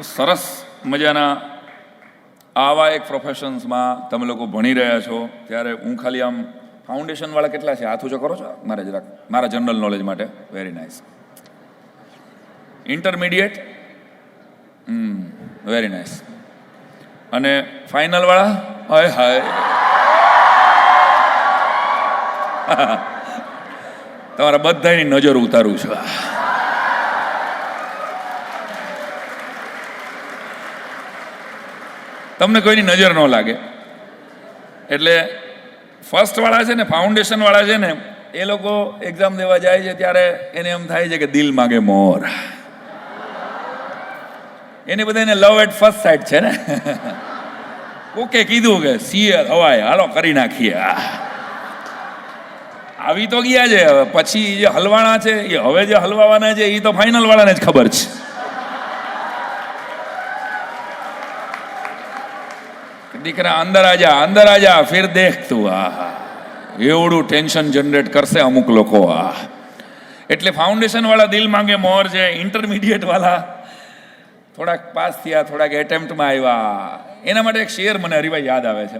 સરસ મજાના આવા એક પ્રોફેશન્સમાં તમે લોકો ભણી રહ્યા છો ત્યારે હું ખાલી આમ ફાઉન્ડેશનવાળા કેટલા છે હાથ ઊંચો કરો છો મારે જરાક મારા જનરલ નોલેજ માટે very nice. Intermediate very nice. અને ફાઇનલવાળા હાય હાય તમારા બધાની નજર ઉતારું છું. તમને કોઈની નજર ન લાગે એટલે ફર્સ્ટવાળા છે ને ફાઉન્ડેશનવાળા છે ને એ લોકો એક્ઝામ દેવા જાય છે ત્યારે એને એમ થાય છે કે દિલ માગે મોર. એને બધાને લવ એટ ફર્સ્ટ સાઇટ છે ને. ઓકે કીધું કે સીએ હવાય હાલો કરી નાખીએ. આવી તો ગયા છે. હવે પછી જે હલવાના છે એ હવે જે હલવાના છે એ તો ફાઇનલ વાળાને જ ખબર છે. દીકરા અંદર આજા ફિર દેખ તું. એવડું ટેન્શન જનરેટ કરશે અમુક લોકો. એટલે ફાઉન્ડેશન વાળા દિલ માંગે મોર છે. ઇન્ટરમીડિયેટ વાળા થોડાક પાસ થયા, થોડાક એટેમ્પ્ટમાં આવ્યા. એના માટે એક શેર મને હરીભાઈ યાદ આવે છે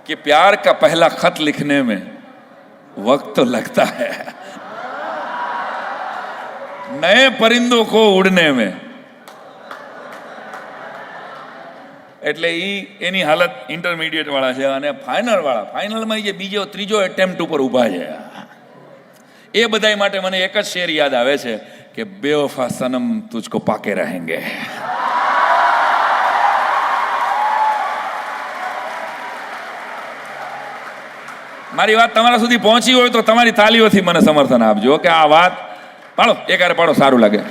કે પ્યાર કા પહેલા ખત લિખને મેં वक्त तो लगता है, नए परिंदों को उड़ने में. એટલે એની હાલત ઇન્ટરમીડિયેટ વાળા છે. અને ફાઇનલમાં જે બીજો ત્રીજો એટેમ્પ્ટ ઉપર ઊભા છે એ બધા માટે મને એક જ શેર યાદ આવે છે કે બેવફા સનમ તુજકો પાકે રહેંગે. મારી વાત તમારા સુધી પહોંચી હોય તો તમારી તાલીઓથી મને સમર્થન આપજો કે આ વાત પાડો એકારે પાડો, સારું લાગે.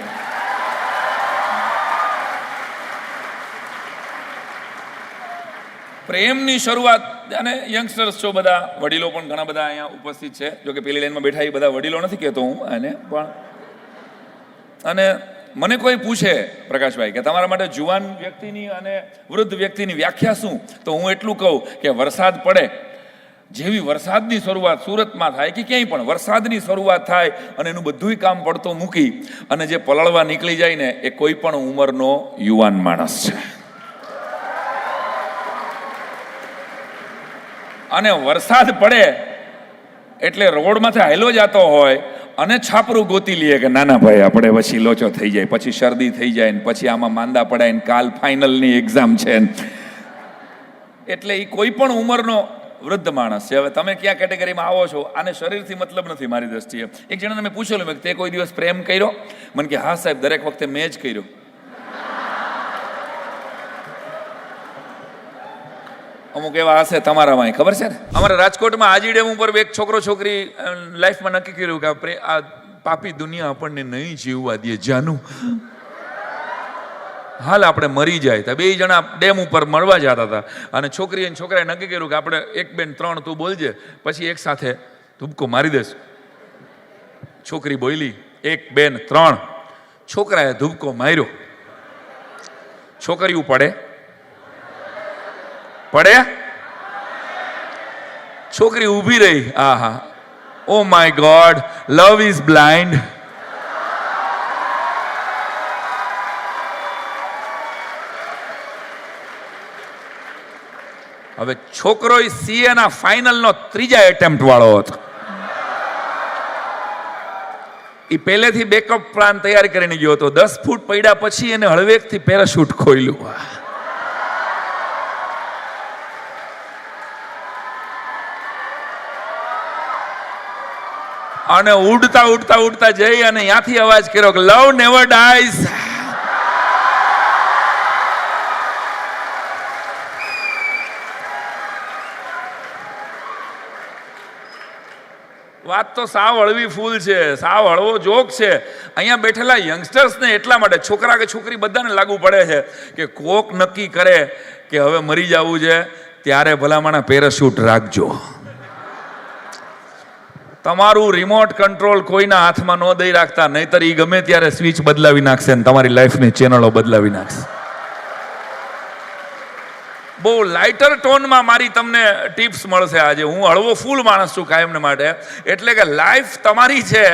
પ્રેમની શરૂઆત, અને યંગસ્ટર્સ છો બધા, વડીલો પણ ઘણા બધા અહીંયા ઉપસ્થિત છે. જો કે પેલી લાઈનમાં બેઠા એ બધા વડીલો નથી કહેતો હું એને પણ. અને મને કોઈ પૂછે પ્રકાશભાઈ કે તમારા માટે જુવાન વ્યક્તિની અને વૃદ્ધ વ્યક્તિની વ્યાખ્યા શું, તો હું એટલું કહું કે વરસાદ પડે જેવી વરસાદની શરૂઆત સુરતમાં થાય કે ક્યાંય પણ વરસાદની શરૂઆત થાય અને એનું બધું કામ પડતો મૂકી અને જે પલળવા નીકળી જાય ને એ કોઈ પણ ઉંમરનો યુવાન માણસ છે. અને વરસાદ પડે એટલે રોડમાંથી હાયલો જતો હોય અને છાપરું ગોતી લઈએ કે નાના ભાઈ આપણે પછી લોચો થઈ જાય, પછી શરદી થઈ જાય ને પછી આમાં માંદા પડાય ને કાલ ફાઇનલની એક્ઝામ છે. એટલે એ કોઈ પણ ઉંમરનો વૃદ્ધ માણસ છે. હવે તમે ક્યાં કેટેગરીમાં આવો છો આને શરીરથી મતલબ નથી મારી દ્રષ્ટિએ. એક જણાને મેં પૂછેલું મેં તે કોઈ દિવસ પ્રેમ કર્યો? મને કે હા સાહેબ, દરેક વખતે મેં જ કર્યો. અમુક એવા હશે તમારામાં, ખબર છે ને. અમારા રાજકોટમાં આજી ડેમ ઉપર એક છોકરો છોકરી લાઈફમાં નક્કી કર્યું કે આ પાપી દુનિયા આપણને નહીં જીવવા દે જાનું, હાલ આપણે મરી જાય. તો બે જણા ડેમ ઉપર મળવા જતા હતા અને છોકરી અને છોકરાએ નક્કી કર્યું કે આપણે 1 2 3 તું બોલજે, પછી એક સાથે ધુબકો મારી દેશ. છોકરી બોલી 1 2 3. છોકરાએ ધુબકો માર્યો. છોકરીઓ પડે છોકરી ઊભી રહી. આહા, oh my God, love is blind. હવે છોકરો સીએ ના ફાઇનલનો ત્રીજા એટેમ્પ્ટ વાળો હતો. એ પહેલેથી બેકઅપ પ્લાન તૈયાર કરીને ગયો હતો. 10 ફૂટ પડ્યા પછી એને હળવેકથી પેરાશૂટ ખોલ્યું અને ઉડતા જઈ અને ત્યાંથી અવાજ કર્યો કે લવ નેવર ડાઈઝ. વાત તો સાવ હળવી ફૂલ છે, સાવ હળવો જોક છે. અહીંયા બેઠેલા યંગસ્ટર્સને એટલા માટે, છોકરા કે છોકરી બધાને લાગુ પડે છે કે કોક નક્કી કરે કે હવે મરી જવું છે ત્યારે ભલામણા પેરાશૂટ રાખજો. તમારું રિમોટ કંટ્રોલ કોઈના હાથમાં ન દઈ રાખતા, નહીતર એ ગમે ત્યારે સ્વિચ બદલાવી નાખશે ને તમારી લાઈફની ચેનલો બદલાવી નાખશે. બહુ લાઇટર ટોનમાં મારી તમને ટિપ્સ મળશે આજે. હું હળવો ફૂલ માણસ છું કાયમને માટે. એટલે કે લાઈફ તમારી છે,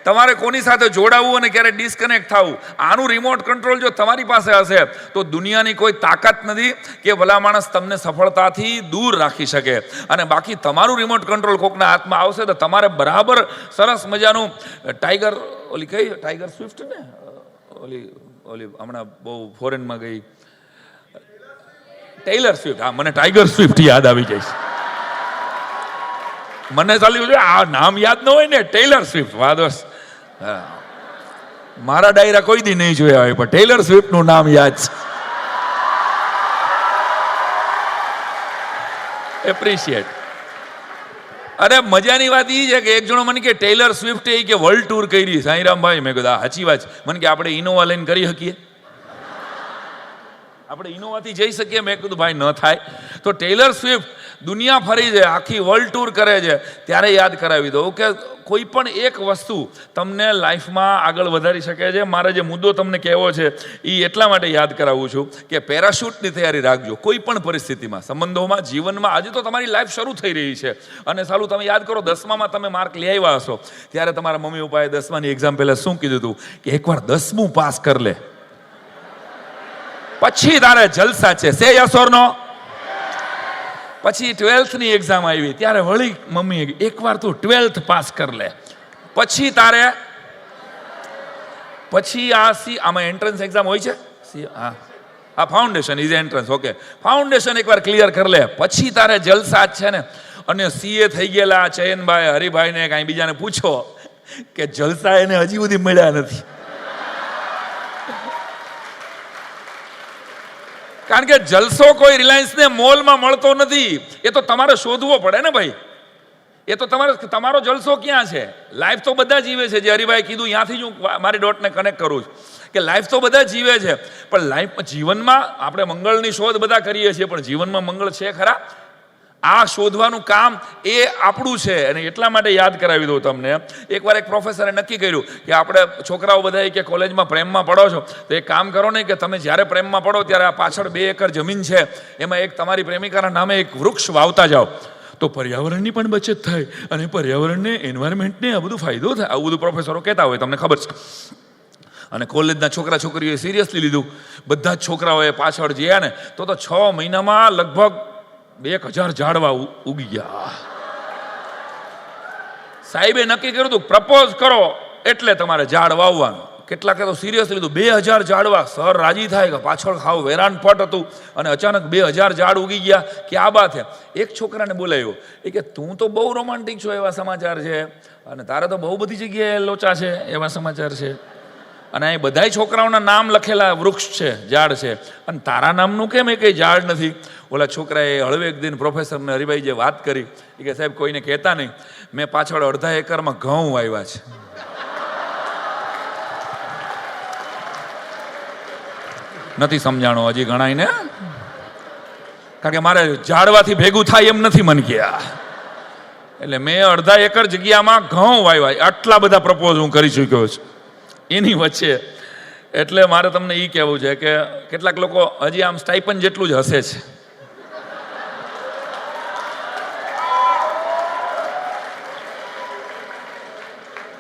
તમારે કોની સાથે જોડાવું અને ક્યારે ડિસ્કનેક્ટ થવું, આનું રિમોટ કંટ્રોલ જો તમારી પાસે હશે તો દુનિયાની કોઈ તાકાત નથી કે ભલા માણસ તમને સફળતાથી દૂર રાખી શકે. અને બાકી તમારું રિમોટ કંટ્રોલ કોકના હાથમાં આવશે તો તમારે બરાબર સરસ મજાનું ટાઈગર, ઓલી કઈ ટાઈગર સ્વિફ્ટ ને, ઓલી ઓલી હમણાં બહુ ફોરેનમાં ગઈ ટેલર સ્વિફ્ટ, હા મને ટાઈગર સ્વિફ્ટ યાદ આવી જાય છે. મને ચાલ્યું છે આ નામ યાદ ન હોય ને, ટેલર સ્વિફ્ટ વાદોસ. મારા ડાયરા કોઈ દી નહીં જોયા હોય પણ ટેલર સ્વિફ્ટ નું નામ યાદ છે. એપ્રિશિએટ. અરે મજાની વાત એ છે કે એક જણો મને કે ટેલર સ્વિફ્ટ એ કે વર્લ્ડ ટૂર કરી. સાંઈરામભાઈ મેં કીધું સાચી વાત. મને કે આપણે ઇનોવા લઈને કરી શકીએ, આપણે ઇનોવાથી જઈ શકીએ. મેં કીધું ભાઈ ન થાય. તો ટેલર સ્વિફ્ટ દુનિયા ફરી છે, આખી વર્લ્ડ ટૂર કરે છે, ત્યારે યાદ કરાવી દઉં કે કોઈ પણ એક વસ્તુ તમને લાઈફમાં આગળ વધારી શકે છે. મારે જે મુદ્દો તમને કહેવો છે એ એટલા માટે યાદ કરાવું છું કે પેરાશૂટની તૈયારી રાખજો કોઈ પણ પરિસ્થિતિમાં, સંબંધોમાં, જીવનમાં. આજે તો તમારી લાઈફ શરૂ થઈ રહી છે અને સાલું તમે યાદ કરો 10મામાં તમે માર્ક લઈ આવ્યા હશો ત્યારે તમારા મમ્મી પપ્પાએ 10માની એક્ઝામ પહેલા શું કીધું હતું કે એકવાર 10મું પાસ કર લે પછી તારે જલસા છે. સે યસ ઓર નો? પછી 12થની એક્ઝામ આવી ત્યારે વળી મમ્મીએ એકવાર તું 12th પાસ કર લે પછી તારે, પછી આમાં એન્ટ્રન્સ એક્ઝામ હોય છે. હા હા, foundation is entrance. Okay, foundation એકવાર ક્લિયર કર લે પછી તારે જલસા જ છે ને. અને સીએ થઈ ગયેલા ચયનભાઈ, હરિભાઈને કાંઈ બીજાને પૂછો કે જલસા એને હજી સુધી મળ્યા નથી. કારણ કે જલસો કોઈ રિલાયન્સને મોલમાં મળતો નથી, એ તો તમારે શોધવો પડે ને ભાઈ. એ તો તમારો જલસો ક્યાં છે? લાઈફ તો બધા જીવે છે, જે હરિભાઈ કીધું ત્યાંથી જ હું મારી ડોટને કનેક્ટ કરું છું કે લાઈફ તો બધા જીવે છે પણ લાઈફ જીવનમાં આપણે મંગળની શોધ બધા કરીએ છીએ પણ જીવનમાં મંગળ છે ખરા? આ શોધવાનું કામ એ આપણું છે. અને એટલા માટે યાદ કરાવી દઉં તમને. એકવાર એક પ્રોફેસરે નક્કી કર્યું કે આપણે છોકરાઓ બધા કે કોલેજમાં પ્રેમમાં પડો છો તો એક કામ કરો ને કે તમે જ્યારે પ્રેમમાં પડો ત્યારે આ પાછળ 2 એકર જમીન છે એમાં એક તમારી પ્રેમિકાના નામે એક વૃક્ષ વાવતા જાઓ તો પર્યાવરણની પણ બચત થાય અને પર્યાવરણને, એન્વાયરમેન્ટને આ બધું ફાયદો થાય. આવું બધું પ્રોફેસરો કહેતા હોય, તમને ખબર છે. અને કોલેજના છોકરા છોકરીઓએ સિરિયસલી લીધું. બધા જ છોકરાઓએ પાછળ ગયા ને તો 6 મહિનામાં લગભગ 1000 ઝાડવા ઉગી ગયા. સાહેબે નક્કી કર્યું હતું પ્રપોઝ કરો એટલે તમારે ઝાડ વાવવાનું. કેટલાકે તો સિરિયસલી લીધું 2000 ઝાડવા. સર રાજી થાય કે પાછળ ખાવ વેરાન પટ હતું અને અચાનક 2000 ઝાડ ઉગી ગયા કે આ બાત છે. એક છોકરાને બોલાવ્યો એ કે તું તો બહુ રોમાન્ટિક છો એવા સમાચાર છે અને તારે તો બહુ બધી જગ્યાએ લોચા છે એવા સમાચાર છે અને અહીં બધા છોકરાઓના નામ લખેલા વૃક્ષ છે, ઝાડ છે અને તારા નામનું કેમ એ કંઈ ઝાડ નથી? ઓલા છોકરાએ હળવે એક દિન પ્રોફેસરને હરિભાઈ જે વાત કરી એ કે સાહેબ કોઈને કહેતા નહીં, મેં પાછળ અડધા એકરમાં ઘઉં વાવ્યા છે. નથી સમજાણો હજી ઘણાઈને? કારણ કે મારે ઝાડવાથી ભેગું થાય એમ નથી મન ગયા એટલે મેં અડધા એકર જગ્યામાં ઘઉં વાવ્યા. આટલા બધા પ્રપોઝ હું કરી ચૂક્યો છું એની વચ્ચે. એટલે મારે તમને એ કહેવું છે કે કેટલાક લોકો હજી આમ સ્ટાઇપન જેટલું જ હસે છે.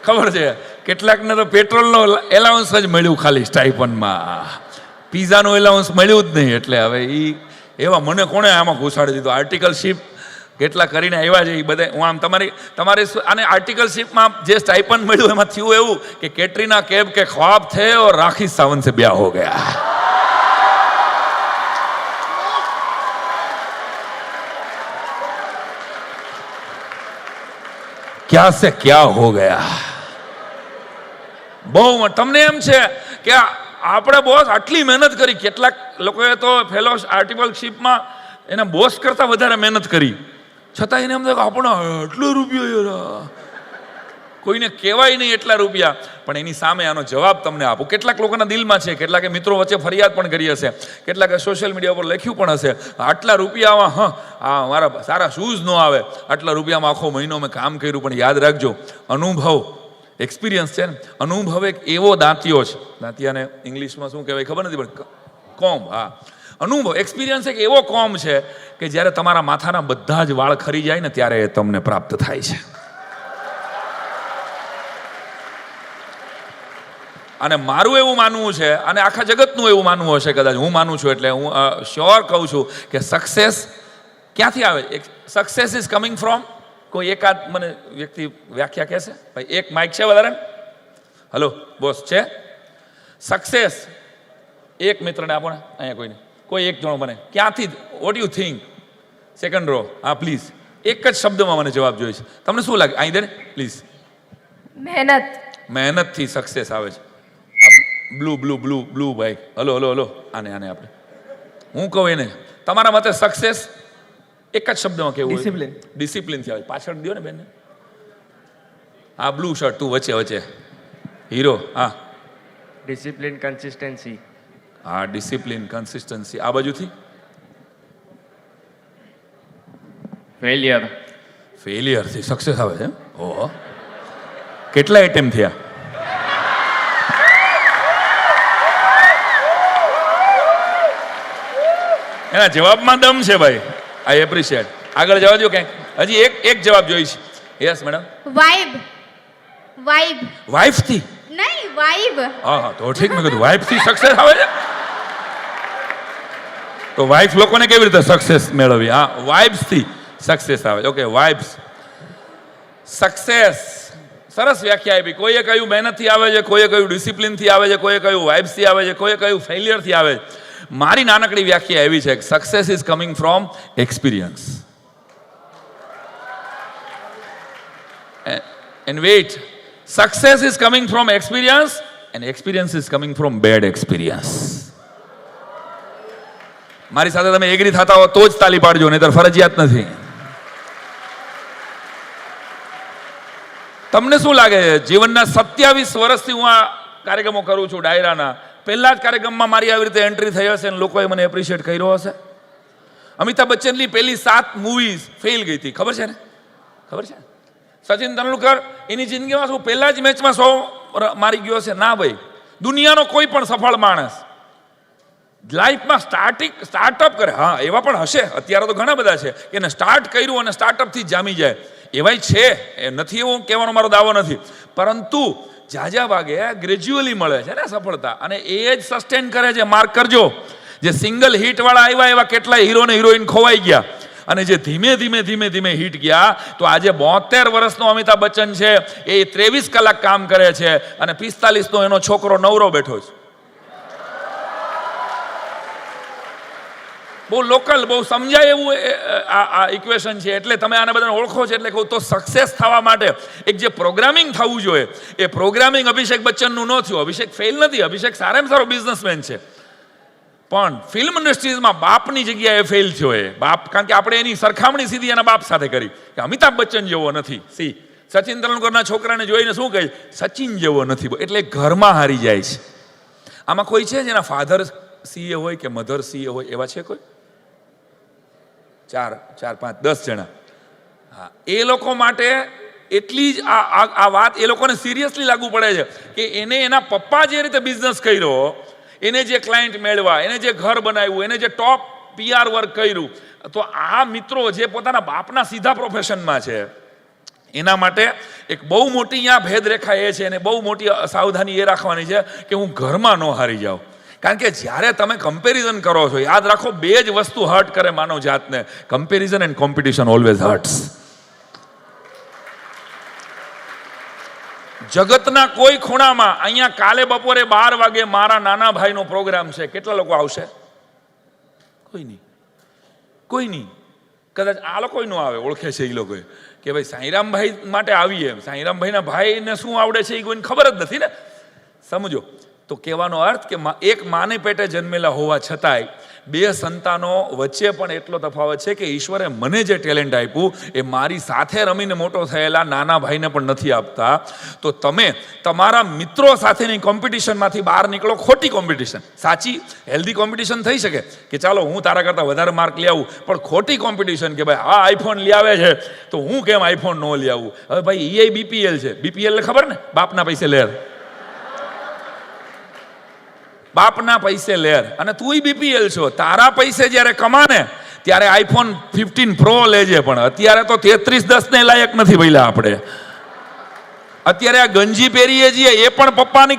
ખબર છે કેટલાકને તો પેટ્રોલનો એલાઉન્સ જ મળ્યું ખાલી સ્ટાઇપનમાં, પીઝાનું એલાઉન્સ મળ્યું જ નહીં. એટલે હવે એ એવા મને કોણે આમાં ઘુસાડી દીધું? આર્ટિકલશીપ કેટલા કરીને આવ્યા છે એ બધા. હું આમ તમારી અને આર્ટિકલશીપમાં જે સ્ટાઇપન મળ્યું એમાં થયું એવું કે કેટરીના कैफ के ख्वाब थे और राखी सावंत से ब्याह हो गया. क्या से क्या हो गया? બહુ તમને એમ છે કે આપણે બોસ આટલી મહેનત કરી. કેટલાક લોકોએ તો ફેલો આર્ટિકલશીપમાં એના બોસ કરતા વધારે મહેનત કરી છતાં એને એમ થાય કે આપણે આટલો રૂપિયો, કોઈને કહેવાય નહીં એટલા રૂપિયા. પણ એની સામે આનો જવાબ તમને આપું. કેટલાક લોકોના દિલમાં છે, કેટલાકે મિત્રો વચ્ચે ફરિયાદ પણ કરી હશે, કેટલાકે સોશિયલ મીડિયા પર લખ્યું પણ હશે આટલા રૂપિયામાં મારા સારા શૂઝ ન આવે, આટલા રૂપિયામાં આખો મહિનો મેં કામ કર્યું. પણ યાદ રાખજો અનુભવ, એક્સપિરિયન્સ છે ને, અનુભવ એક એવો દાંતિયો છે. દાંતિયાને ઇંગ્લિશમાં શું કહેવાય ખબર નથી પણ કોમ્બ. હા, અનુભવ, એક્સપિરિયન્સ એક એવો કોમ છે કે જ્યારે તમારા માથાના બધા જ વાળ ખરી જાય ને ત્યારે એ તમને પ્રાપ્ત થાય છે. અને મારું એવું માનવું છે, અને આખા જગતનું એવું માનવું હશે, કદાચ હું માનું છું એટલે હું શ્યોર કહું છું કે સક્સેસ ક્યાંથી આવે? સક્સેસ ઇઝ કમિંગ ફ્રોમ, કોઈ એકાદ મને વ્યક્તિ વ્યાખ્યા કહેશે? ભાઈ એક માઇક છે વધારે? હલો બોસ છે? સક્સેસ એક મિત્રને આપો ને, અહીંયા કોઈને, કોઈ એક જણો મને ક્યાંથી, what you think? Second row, હા પ્લીઝ, એક જ શબ્દમાં મને જવાબ જોઈએ છે. તમને શું લાગે? અહીં દે ને પ્લીઝ. મહેનત. મહેનતથી સક્સેસ આવે છે. બ્લુ બ્લુ બ્લુ બ્લુ ભાઈ, હલો હલો હલો, આને આપણે હું કહું એને, તમારા મતે સક્સેસ એક જ શબ્દમાં કેવું? ડિસિપ્લિન. ડિસિપ્લિનથી આવે. પાછળ દો ને બેન. હા બ્લુ શર્ટ, તું વચ્ચે વચ્ચે હીરો. હા ડિસિપ્લિન, કન્સિસ્ટન્સી. હા ડિસિપ્લિન, કન્સિસ્ટન્સી. આ બાજુથી ફેલિયર. ફેલિયરથી સક્સેસ આવે છે. ઓહો, કેટલા એટેમ થયા? એના જવાબમાં દમ છે ભાઈ. આઈ એપ્રિશિએટ. આગળ જવા દો ક્યાંક. હજી એક જવાબ જોઈશ. Yes madam. Vibe. Vibe. Wife થી? નહીં, વાઇબ. હા તો ઠીક. મેં કીધું વાઇફ થી સક્સેસ આવે છે, તો વાઇફ લોકોને કેવી રીતે સક્સેસ મેળવવી? હા, વાઇબ્સ થી સક્સેસ આવે. Okay, vibes. સક્સેસ સરસ વ્યાખ્યા આપી. કોઈએ કહ્યું મહેનતથી આવે છે, કોઈએ કહ્યું ડિસિપ્લિનથી આવે છે, કોઈએ કહ્યું વાઇબ્સથી આવે છે, કોઈએ કહ્યું ફેલિયરથી આવે છે. મારી નાનકડી વ્યાખ્યા એવી છે કે success is coming from experience. And wait, success is coming from experience and experience is coming from bad experience. મારી સાથે તમે એગ્રી થતા હો તો જ તાલી પાડજો, નહીતર ફરજિયાત નથી. તમને શું લાગે છે? જીવનના 27 વર્ષથી હું આ કાર્યક્રમો કરું છું ડાયરાના. પહેલા જ કાર્યક્રમમાં મારી આવી રીતે એન્ટ્રી થઈ હશે અને લોકોએ મને એપ્રિશિએટ કર્યો હશે. અમિતાભ બચ્ચનની પહેલી 7 મૂવીઝ ફેલ ગઈ હતી, ખબર છે ને? ખબર છે? સચિન તેંડુલકર એની જિંદગીમાં શું પહેલા જ મેચમાં 100 મારી ગયો છે? ના ભાઈ. દુનિયાનો કોઈ પણ સફળ માણસ લાઈફમાં સ્ટાર્ટઅપ કરે, હા એવા પણ હશે, અત્યારે તો ઘણા બધા છે કે એને સ્ટાર્ટ કર્યું અને સ્ટાર્ટઅપથી જામી જાય, એવાય છે, એ નથી એવું કહેવાનો મારો દાવો નથી. પરંતુ જાજા ભાગે ગ્રેજ્યુઅલી મળે છે ને સફળતા, અને એ જ સસ્ટેન કરે છે. માર્ક કરજો, જે સિંગલ હિટ વાળા આવ્યા એવા કેટલાય હીરો ને હિરોઈન ખોવાઈ ગયા, અને જે ધીમે ધીમે હિટ ગયા, તો આજે 72 વર્ષનો અમિતાભ બચ્ચન છે એ 23 કલાક કામ કરે છે અને 45 નો એનો છોકરો નવરો બેઠો છે. બહુ લોકલ, બહુ સમજાય એવું આ ઇક્વેશન છે. એટલે તમે આને બધાને ઓળખો છો એટલે કહું તો સક્સેસ થવા માટે એક જે પ્રોગ્રામિંગ થવું જોઈએ એ પ્રોગ્રામિંગ અભિષેક બચ્ચનનું ન થયું. અભિષેક ફેલ નથી, અભિષેક સારામાં સારો બિઝનેસમેન છે, પણ ફિલ્મ ઇન્ડસ્ટ્રીઝમાં બાપની જગ્યાએ ફેલ થયો એ બાપ. કારણ કે આપણે એની સરખામણી સીધી એના બાપ સાથે કરી કે અમિતાભ બચ્ચન જેવો નથી. સચિન તેંડુલકરના છોકરાને જોઈને શું કહે? સચિન જેવો નથી. એટલે ઘરમાં હારી જાય છે. આમાં કોઈ છે જેના ફાધર સીએ હોય કે મધર સીએ હોય? એવા છે કોઈ? 4, 5, 10 જણા. હા, એ લોકો માટે એટલી જ આ વાત એ લોકોને સિરિયસલી લાગુ પડે છે કે એને એના પપ્પા જે રીતે બિઝનેસ કર્યો, એને જે ક્લાયન્ટ મેળવા, એને જે ઘર બનાવ્યું, એને જે ટોપ PR વર્ક કર્યું, તો આ મિત્રો જે પોતાના બાપના સીધા પ્રોફેશનમાં છે એના માટે એક બહુ મોટી અહીંયા ભેદરેખા એ છે, અને બહુ મોટી સાવધાની એ રાખવાની છે કે હું ઘરમાં ન હારી જાઉં. કારણ કે જ્યારે તમે કમ્પેરિઝન કરો છો, યાદ રાખો 2 જ વસ્તુ હર્ટ કરે માનવ જાતને, comparison and competition always hertz. જગતના કોઈ ખૂણામાં અહીંયા કાલે બપોરે 12 વાગે મારા નાના ભાઈનો પ્રોગ્રામ છે. કેટલા લોકો આવશે? કોઈ નહીં. કદાચ આ લોકો ન આવે, ઓળખે છે એ લોકોએ કે ભાઈ સાંઈરામભાઈ માટે આવીએ. સાંઈરામભાઈના ભાઈને શું આવડે છે એ કોઈને ખબર જ નથી ને. સમજો તો કહેવાનો અર્થ કે એક માને પેટે જન્મેલા હોવા છતાંય 2 સંતાનો વચ્ચે પણ એટલો તફાવત છે કે ઈશ્વરે મને જે ટેલેન્ટ આપ્યું એ મારી સાથે રમીને મોટો થયેલા નાના ભાઈને પણ નથી આપતા. તો તમે તમારા મિત્રો સાથેની કોમ્પિટિશનમાંથી બહાર નીકળો. ખોટી કોમ્પિટિશન. સાચી હેલ્ધી કોમ્પિટિશન થઈ શકે કે ચાલો હું તારા કરતાં વધારે માર્ક લઈ આવું, પણ ખોટી કોમ્પિટિશન કે ભાઈ હા આઈફોન લઈ આવે છે તો હું કેમ આઈફોન ન લઈ આવું. હવે ભાઈ એ BPL છે. BPL ખબર ને? બાપના પૈસે લેર. બાપના પૈસે લેર, અને તુંય બીપીએલ છો, તારા પૈસે જ્યારે કમાને ત્યારે આઈફોન 15 પ્રો લેજે, પણ અત્યારે તો 3310 ને લાયક નથી ભઈલા આપણે. અત્યારે આ ગંજી પહેરીએ છીએ એ પણ પપ્પાની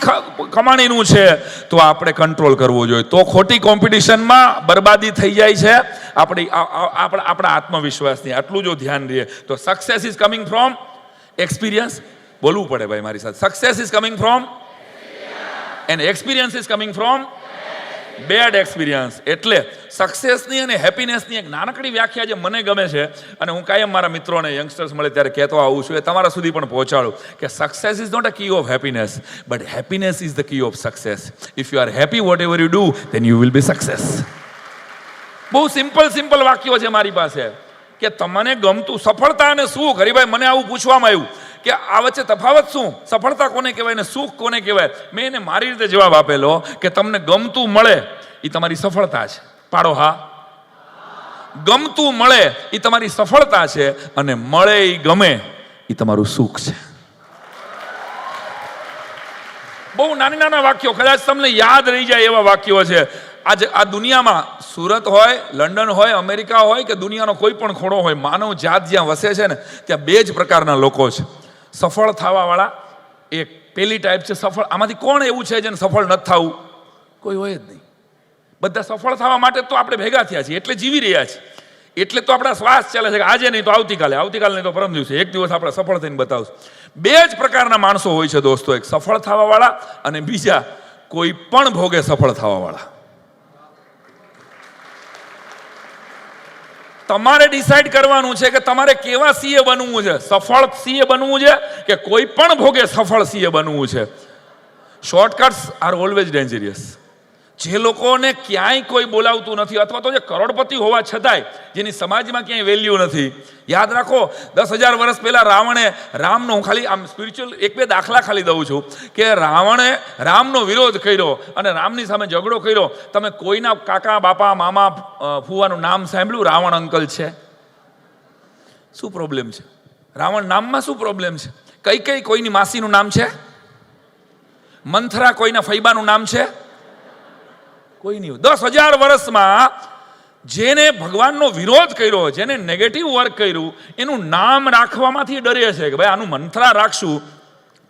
કમાણીનું છે, તો આપણે કંટ્રોલ કરવો જોઈએ. તો ખોટી કોમ્પિટિશનમાં બરબાદી થઈ જાય છે આપણા આત્મવિશ્વાસની. આટલું જો ધ્યાન દઈએ તો success is coming from experience. બોલવું પડે ભાઈ મારી સાથે. Success is coming from and experience is coming from bad experience. એટલે સક્સેસની અને હેપીનેસની એક નાનકડી વ્યાખ્યા જે મને ગમે છે, અને હું કાયમ મારા મિત્રોને યંગસ્ટર્સ મળે ત્યારે કહેતો આવું છું, એ તમારા સુધી પણ પહોંચાડું કે success is not a key of happiness, but happiness is the key of success. If you are happy whatever you do, then you will be success. બહુ સિમ્પલ વાક્યો છે મારી પાસે કે તમને ગમતું સફળતા અને સુખ. હરિભાઈ મને આવું પૂછવામાં આવ્યું કે આ વચ્ચે તફાવત શું, સફળતા કોને કહેવાય ને સુખ કોને કહેવાય? મેં એને મારી રીતે જવાબ આપેલો કે તમને ગમતું મળે એ તમારી સફળતા છે. પાડો હા. ગમતું મળે એ તમારી સફળતા છે, અને મળે એ ગમે એ તમારું સુખ છે. બહુ નાના વાક્યો, કદાચ તમને યાદ રહી જાય એવા વાક્યો છે. આજે આ દુનિયામાં સુરત હોય, લંડન હોય, અમેરિકા હોય કે દુનિયાનો કોઈ પણ ખૂણો હોય, માનવ જાત જ્યાં વસે છે ને ત્યાં બે જ પ્રકારના લોકો છે. સફળ થવાવાળા એક પેલી ટાઈપ છે સફળ. આમાંથી કોણ એવું છે જેને સફળ નથી થવું? કોઈ હોય જ નહીં. બધા સફળ થવા માટે તો આપણે ભેગા થયા છીએ, એટલે જીવી રહ્યા છીએ, એટલે તો આપણા શ્વાસ ચાલે છે કે આજે નહીં તો આવતીકાલે, આવતીકાલે નહીં તો પરમ દિવસે, એક દિવસ આપણે સફળ થઈને બતાવશું. બે જ પ્રકારના માણસો હોય છે દોસ્તો, એક સફળ થવાવાળા અને બીજા કોઈ પણ ભોગે સફળ થવાવાળા. તમારે ડિસાઈડ કરવાનું છે કે તમારે કેવા સીએ બનવું છે. સફળ સીએ બનવું છે કે કોઈ પણ ભોગે સફળ સીએ બનવું છે. Shortcuts are always dangerous. જે લોકોને ક્યાંય કોઈ બોલાવતું નથી, અથવા તો જે કરોડપતિ હોવા છતાંય જેની સમાજમાં ક્યાંય વેલ્યુ નથી. યાદ રાખો 10,000 વર્ષ પહેલા રાવણે રામનો, હું ખાલી આમ સ્પિરિચ્યુઅલ એક બે દાખલા ખાલી દઉં છું કે રાવણે રામનો વિરોધ કર્યો અને રામની સામે ઝઘડો કર્યો. તમે કોઈના કાકા, બાપા, મામા, ફુવાનું નામ સાંભળ્યું? રાવણ અંકલ છે. શું પ્રોબ્લેમ છે? રાવણ નામમાં શું પ્રોબ્લેમ છે? કઈ કોઈની માસીનું નામ છે? મંથરા કોઈના ફૈબાનું નામ છે? કોઈ નહીં. 10,000 વર્ષમાં જેને ભગવાનનો વિરોધ કર્યો, જેને નેગેટિવ વર્ક કર્યું, એનું નામ રાખવામાંથી ડરે છે કે ભાઈ આનું મંથરા રાખશું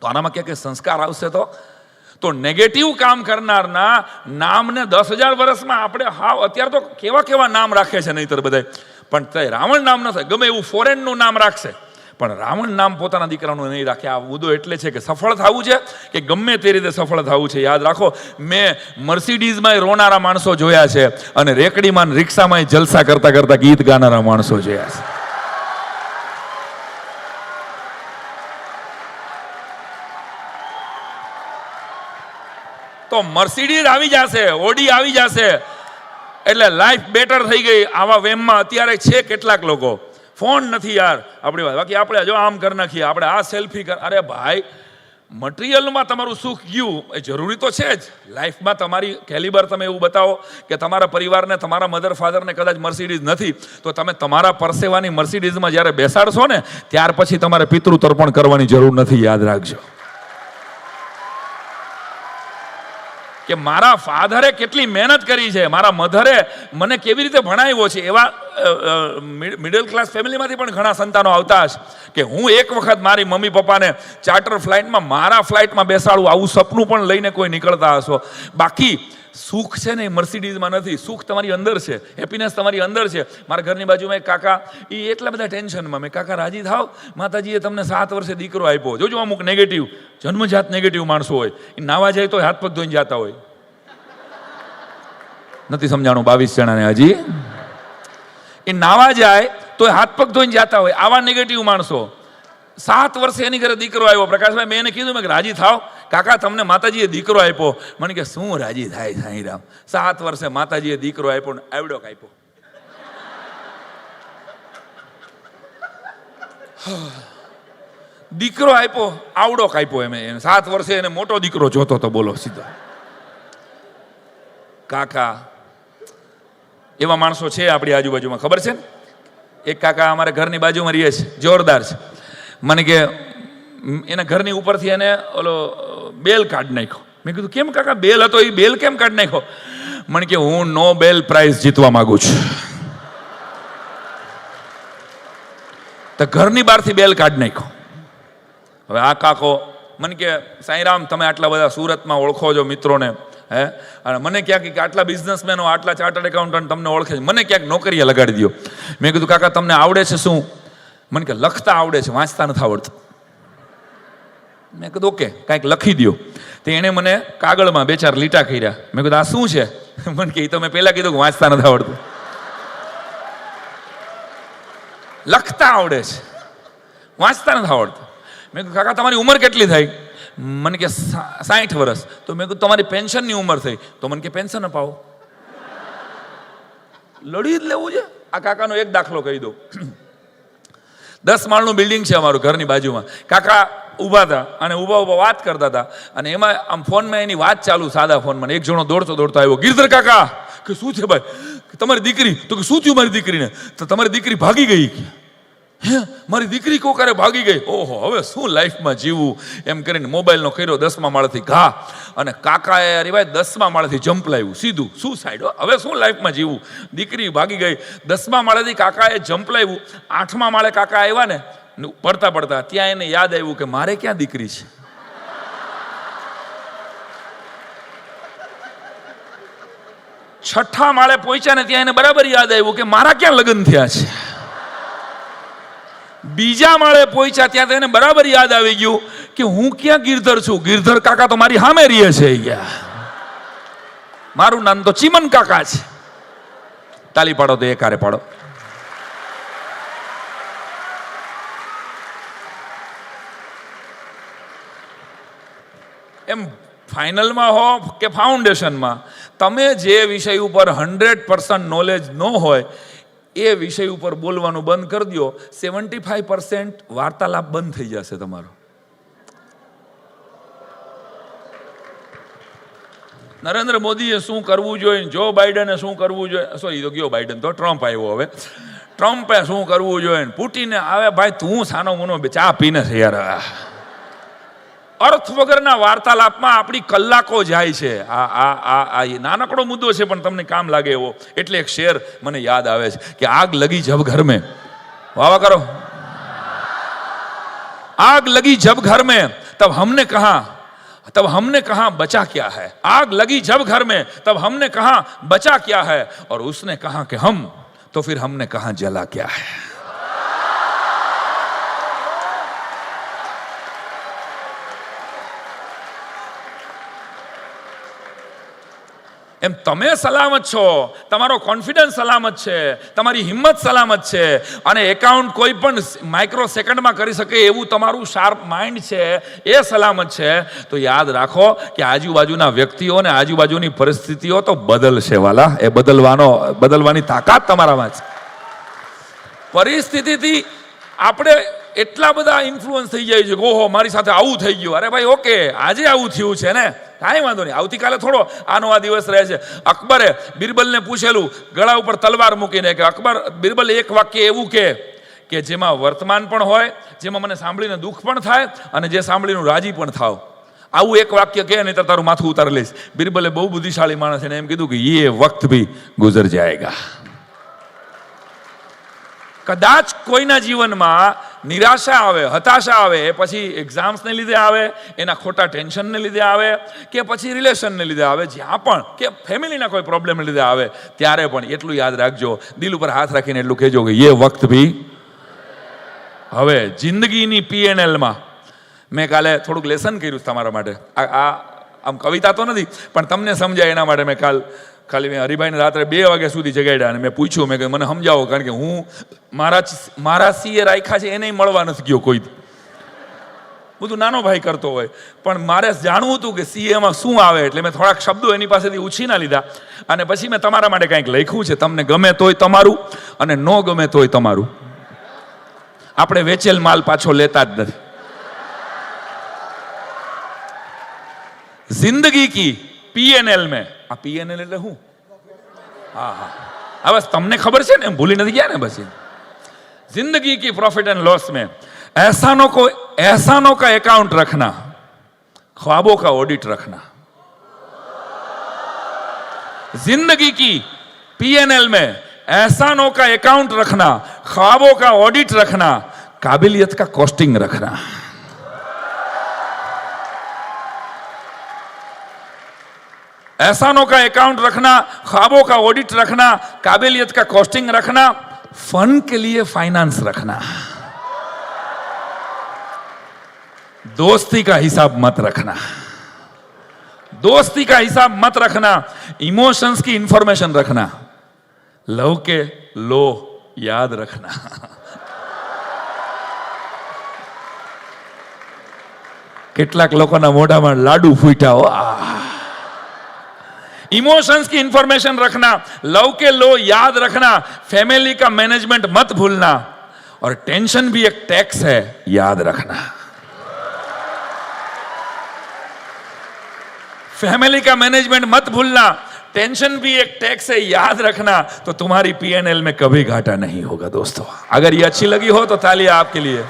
તો આનામાં ક્યાંક સંસ્કાર આવશે. તો નેગેટિવ કામ કરનારના નામને 10,000 વર્ષમાં આપણે અત્યારે તો કેવા નામ રાખે છે નહીતર બધા, પણ રાવણ નામ ન થાય. ગમે એવું ફોરેનનું નામ રાખશે, પણ રાવણ નામ પોતાના દીકરાનું નહીં રાખે. આ મુદ્દો એટલે છે કે સફળ થવું છે કે ગમે તે રીતે સફળ થવું છે. યાદ રાખો, મેં મર્સિડીઝમાં રોનારા માણસો જોયા છે અને રેકડીમાં રિક્ષામાં જલસા કરતા ગીત ગાનારા માણસો જોયા છે. તો મર્સિડીઝ આવી જશે, ઓડી આવી જશે એટલે લાઈફ બેટર થઈ ગઈ. આવા વેમમાં અત્યારે છે કેટલાક લોકો. ફોન નથી યાર આપણી વાત, બાકી આપણે જો આમ કરી નાખીએ, આપણે આ સેલ્ફી કર. અરે ભાઈ, મટીરિયલમાં તમારું સુખ ગયું એ જરૂરી તો છે જ. લાઈફમાં તમારી કેલિબર તમે એવું બતાવો કે તમારા પરિવારને, તમારા મધર ફાધરને કદાચ મર્સિડીઝ નથી, તો તમે તમારા પરસેવાની મર્સિડીઝમાં જ્યારે બેસાડશો ને ત્યાર પછી તમારે પિતૃ તર્પણ કરવાની જરૂર નથી. યાદ રાખજો કે મારા ફાધરે કેટલી મહેનત કરી છે, મારા મધરે મને કેવી રીતે ભણાવ્યો છે. એવા મિડલ ક્લાસ ફેમિલીમાંથી પણ ઘણા સંતાનો આવતા હશે કે હું એક વખત મારી મમ્મી પપ્પાને ચાર્ટર ફ્લાઇટમાં મારા ફ્લાઇટમાં બેસાડું, આવું સપનું પણ લઈને કોઈ નીકળતા હશો. બાકી સુખ છે ને એ મર્સિડીઝમાં નથી. સુખ તમારી અંદર છે, હેપીનેસ તમારી અંદર છે. મારા ઘરની બાજુમાં એક કાકા, એ એટલા બધા ટેન્શનમાં, મેં કાકા રાજી થાવ, માતાજીએ તમને 7 વર્ષે દીકરો આપ્યો. જોજો અમુક નેગેટિવ, જન્મજાત નેગેટિવ માણસો હોય, એ નાવા જાય તો હાથ પગ ધોઈને જતા હોય. નથી સમજાણું 22 જણાને હજી? એ નાવા જાય તો હાથ પગ ધોઈને જતા હોય. આવા નેગેટિવ માણસો. 7 વર્ષે એની ઘરે દીકરો આવ્યો. પ્રકાશભાઈ, મેં એને કીધું મેં રાજી થાવ કાકા, તમને માતાજીએ દીકરો આપ્યો. મને કે શું રાજી થાય સાંઈરામ, 7 વર્ષે માતાજીએ દીકરો આપ્યો ને આવડો આપ્યો. દીકરો આપ્યો, આવડો કાપ્યો. એમ 7 વર્ષે એને મોટો દીકરો જોતો તો. બોલો સીધો કાકા. એવા માણસો છે આપણી આજુબાજુમાં, ખબર છે ને? એક કાકા અમારે ઘરની બાજુમાં રહે છે, જોરદાર છે. મને કે એના ઘરની ઉપરથી એને ઓલો બેલ કાઢી નાખ્યો. મેં કીધું કેમ કાકા, બેલ હતો એ બેલ કેમ કાઢી નાખ્યો? મને કે હું નોબેલ પ્રાઇઝ જીતવા માંગુ છું. તો ઘરની બહારથી બેલ કાઢી નાખ્યો. હવે આ કાકો મને કે સાંઈરામ, તમે આટલા બધા સુરતમાં ઓળખો છો મિત્રોને, હે, અને મને ક્યાંક કે આટલા બિઝનેસમેનો, આટલા ચાર્ટર્ડ એકાઉન્ટન્ટ તમને ઓળખે છે, મને ક્યાંક નોકરીએ લગાડી દો. મેં કીધું કાકા તમને આવડે છે શું? મને કે લખતા આવડે છે, વાંચતા નથી આવડતું. મેં કીધું ઓકે, કાંઈક લખી દો. તો એણે મને કાગળમાં 2-4 લીટા કર્યા. મેં કીધું આ શું છે? મને કે તો મેં પહેલા કીધું કે વાંચતા નથી આવડતું. લખતા આવડે છે, વાંચતા નથી આવડતું. મેં કીધું કાકા તમારી ઉંમર કેટલી થઈ? મને કે 60 વર્ષ. તો મેં કીધું તમારી પેન્શનની ઉંમર થઈ? તો મને કે પેન્શન અપાવો. લડી જ લેવું છે. આ કાકાનો એક દાખલો કહી દો. 10 માળનું બિલ્ડિંગ છે અમારું ઘરની બાજુમાં. કાકા ઊભા હતા અને ઊભા વાત કરતા હતા, અને એમાં આમ ફોનમાં એની વાત ચાલુ, સાદા ફોનમાં. એક જણો દોડતો આવ્યો, ગિરધર કાકા. કે શું છે ભાઈ? તમારી દીકરી. તો કે શું થયું મારી દીકરીને? તો તમારી દીકરી ભાગી ગઈ. હે, મારી દીકરી કોકારે ભાગી ગઈ. ઓહો, હવે શું લાઈફમાં જીવવું એમ કરીને મોબાઈલનો કર્યો 10મા માળેથી ઘા, અને કાકાએ અરે ભાઈ 10મા માળેથી જમ્પ લાવ્યું, સીધું સુસાઇડ. હવે શું લાઈફમાં જીવવું? દીકરી ભાગી ગઈ. 10મા માળેથી કાકાએ જમ્પ લાવ્યું. 8મા માળે કાકા આવ્યા ને, પડતા પડતા ત્યાં એને યાદ આવ્યું કે મારે ક્યાં દીકરી છે. છઠ્ઠા માળે પહોંચ્યા ને ત્યાં એને બરાબર યાદ આવ્યું કે મારા ક્યાં લગ્ન થયા છે. બીજા માળે પહોંચ્યા ત્યાં તો એને બરાબર યાદ આવી ગયું કે હું ક્યાં ગિરધર છું. ગિરધર કાકા તો મારી સામે રહે છે. મારું નામ તો ચીમન કાકા છે. તાલી પાડો તો એકારે પાડો. એમ ફાઇનલમાં હો કે ફાઉન્ડેશનમાં, તમે જે વિષય ઉપર 100% નોલેજ ન હોય એ વિષય ઉપર બોલવાનું બંધ કરી દો, 75% વાર્તાલાપ બંધ થઈ જશે તમારો. નરેન્દ્ર મોદીએ શું કરવું જોઈએ, જો બાઇડને શું કરવું જોઈએ, સોરી તો ગયો બાઇડન, તો ટ્રમ્પ આવ્યો. હવે ટ્રમ્પે શું કરવું જોઈએ, પુટિને આવે. ભાઈ તું સાનો મુનો ચા પીને છે યાર. અર્થ વગરના વાર્તાલાપમાં આપણી કલાકો જાય છે. આ નાનકડો મુદ્દો છે પણ તમને કામ લાગે એવો. એટલે એક શેર મને યાદ આવે છે કે આગ લગી જબ ઘર મેં, વાવા કરો, આગ લગી જબ ઘર મેં તબ हमने कहा बचा क्या है. आग लगी जब घर में तब हमने कहा बचा क्या है, और उसने कहा कि हम, तो फिर हमने कहा जला क्या है. એમ તમે સલામત છો, તમારો કોન્ફિડન્સ સલામત છે, તમારી હિંમત સલામત છે, અને એકાઉન્ટ કોઈ પણ માઇક્રો સેકન્ડમાં કરી શકે એવું તમારું શાર્પ માઇન્ડ છે, એ સલામત છે. તો યાદ રાખો કે આજુબાજુના વ્યક્તિઓ ને આજુબાજુની પરિસ્થિતિઓ તો બદલશે વાલા. એ બદલવાની તાકાત તમારામાં છે. પરિસ્થિતિથી આપણે એટલા બધા ઇન્ફ્લુઅન્સ થઈ જાય છે કે ઓહો મારી સાથે આવું થઈ ગયું. અરે ભાઈ ઓકે, આજે આવું થયું છે ને, કાંઈ વાંધો નહીં, આવતીકાલે થોડો આનો આ દિવસ રહે છે. અકબરે બિરબલને પૂછેલું ગળા ઉપર તલવાર મૂકીને કે બિરબલ એક વાક્ય એવું કે જેમાં વર્તમાન પણ હોય, જેમાં મને સાંભળીને દુઃખ પણ થાય અને જે સાંભળીને રાજી પણ થાવ. આવું એક વાક્ય કહે નહીં તો તારું માથું ઉતારી લઈશ. બિરબલે બહુ બુદ્ધિશાળી માણસ એને એમ કીધું કે ये वक्त भी गुजर जाएगा. કદાચ કોઈના જીવનમાં નિરાશા આવે, હતાશા આવે, એ પછી એક્ઝામ્સને લીધે આવે, એના ખોટા ટેન્શનને લીધે આવે, કે પછી રિલેશનને લીધે આવે, જ્યાં પણ, કે ફેમિલીના કોઈ પ્રોબ્લેમને લીધે આવે, ત્યારે પણ એટલું યાદ રાખજો, દિલ ઉપર હાથ રાખીને એટલું કહેજો કે ये वक्त भी. હવે જિંદગીની PNLમાં મેં કાલે થોડુંક લેસન કર્યું તમારા માટે. આમ કવિતા તો નથી પણ તમને સમજાય એના માટે મેં ખાલી મેં હરિભાઈને રાત્રે 2 વાગ્યા સુધી જગાડ્યા અને મેં પૂછ્યું, મેં મને સમજાવો, કારણ કે હું મારા CA રાખ્યા છે એને મળવા નથી ગયો કોઈ. બધું નાનો ભાઈ કરતો હોય, પણ મારે જાણવું હતું કે CAમાં શું આવે, એટલે મેં થોડાક શબ્દો એની પાસેથી ઉછીના લીધા અને પછી મેં તમારા માટે કંઈક લખ્યું છે. તમને ગમે તોય તમારું અને ન ગમે તોય તમારું. આપણે વેચેલ માલ પાછો લેતા જ નથી. જિંદગી કી PNL में, આ PNL એટલે શું? હા, હવે તમને ખબર છે ને, ભૂલી નથી ગયા ને? બસ जिंदगी की प्रॉफिट एंड लॉस में एहसानों का अकाउंट रखना, ख्वाबों का ऑडिट रखना. जिंदगी की पीएनएल में एहसानों का अकाउंट रखना, ख्वाबों का ऑडिट रखना, काबिलियत का कॉस्टिंग रखना। एहसानों का अकाउंट रखना, ख्वाबों का ऑडिट रखना, काबिलियत का कॉस्टिंग रखना, फन के लिए फाइनेंस रखना, दोस्ती का हिसाब मत रखना, दोस्ती का हिसाब मत रखना, इमोशंस की इंफॉर्मेशन रखना, लव के लो याद रखना। કેટલાક લોકોના મોઢામાં લાડુ ફૂટ્યા હો। इमोशंस की इंफॉर्मेशन रखना, लव के लो याद रखना, फैमिली का मैनेजमेंट मत भूलना, और टेंशन भी एक टैक्स है याद रखना। फैमिली का मैनेजमेंट मत भूलना, टेंशन भी एक टैक्स है याद रखना, तो तुम्हारी पीएनएल में कभी घाटा नहीं होगा। दोस्तों अगर ये अच्छी लगी हो तो तालियां आपके लिए।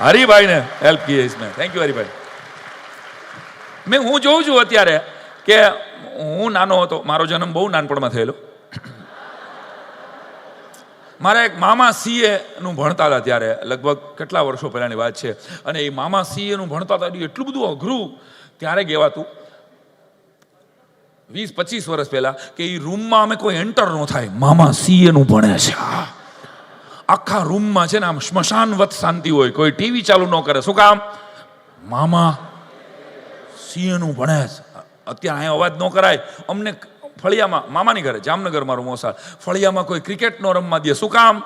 हरी भाई ने हेल्प की है इसमें, थैंक यू हरी भाई। मैं હું જોઉં છું અત્યારે કે હું નાનો હતો, મારો જન્મ બહુ નાનપણમાં થયેલો। મારા એક મામા સીએ નું ભણતા હતા ત્યારે, લગભગ કેટલા વર્ષો પહેલાની વાત છે, અને એ મામા સીએ નું ભણતા હતા એટલું બધું અઘરું ત્યારે કહેવાતું 20-25 વર્ષ પહેલા કે એ રૂમમાં અમે કોઈ એન્ટર ન થાય, મામા સીએ નું ભણે છે। આખા રૂમમાં છે ને આમ સ્મશાનવત શાંતિ હોય, કોઈ ટીવી ચાલુ ન કરે। શું કામ? મામા સીએ નું ભણે છે। અત્યારે અહીંયા અવાજ ન કરાય। અમને ફળિયામાં, મામાની ઘરે જામનગર મારું મોસાળ, ફળિયામાં કોઈ ક્રિકેટ નો રમવા દે। શું કામ?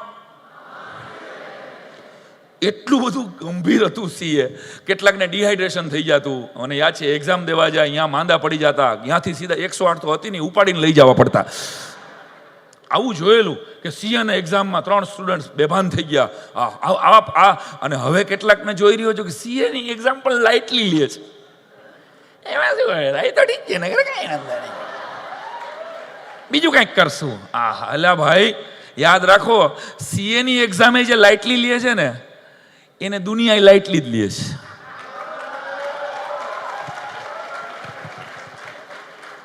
એટલું બધું ગંભીર હતું સીએ। કેટલાકને ડિહાઇડ્રેશન થઈ જતું, અને યાદ છે એક્ઝામ દેવા જાય અહીંયા માંદા પડી જતા, ત્યાંથી સીધા 108 તો હતી નહીં, ઉપાડીને લઈ જવા પડતા। આવું જોયેલું કે સીએના એક્ઝામમાં 3 સ્ટુડન્ટ્સ બેભાન થઈ ગયા। અને હવે કેટલાકને જોઈ રહ્યો છું કે સીએની એક્ઝામ પણ લાઇટલી લે છે। એમાં શું હોય, તો ઠીક છે ને, કાંઈ વાંધો નહીં, બીજું કંઈક કરશું। અલા ભાઈ યાદ રાખો, સીએની એક્ઝામે જે લાઇટલી લે છે ને, એને દુનિયા લાઇટલી જ લે છે।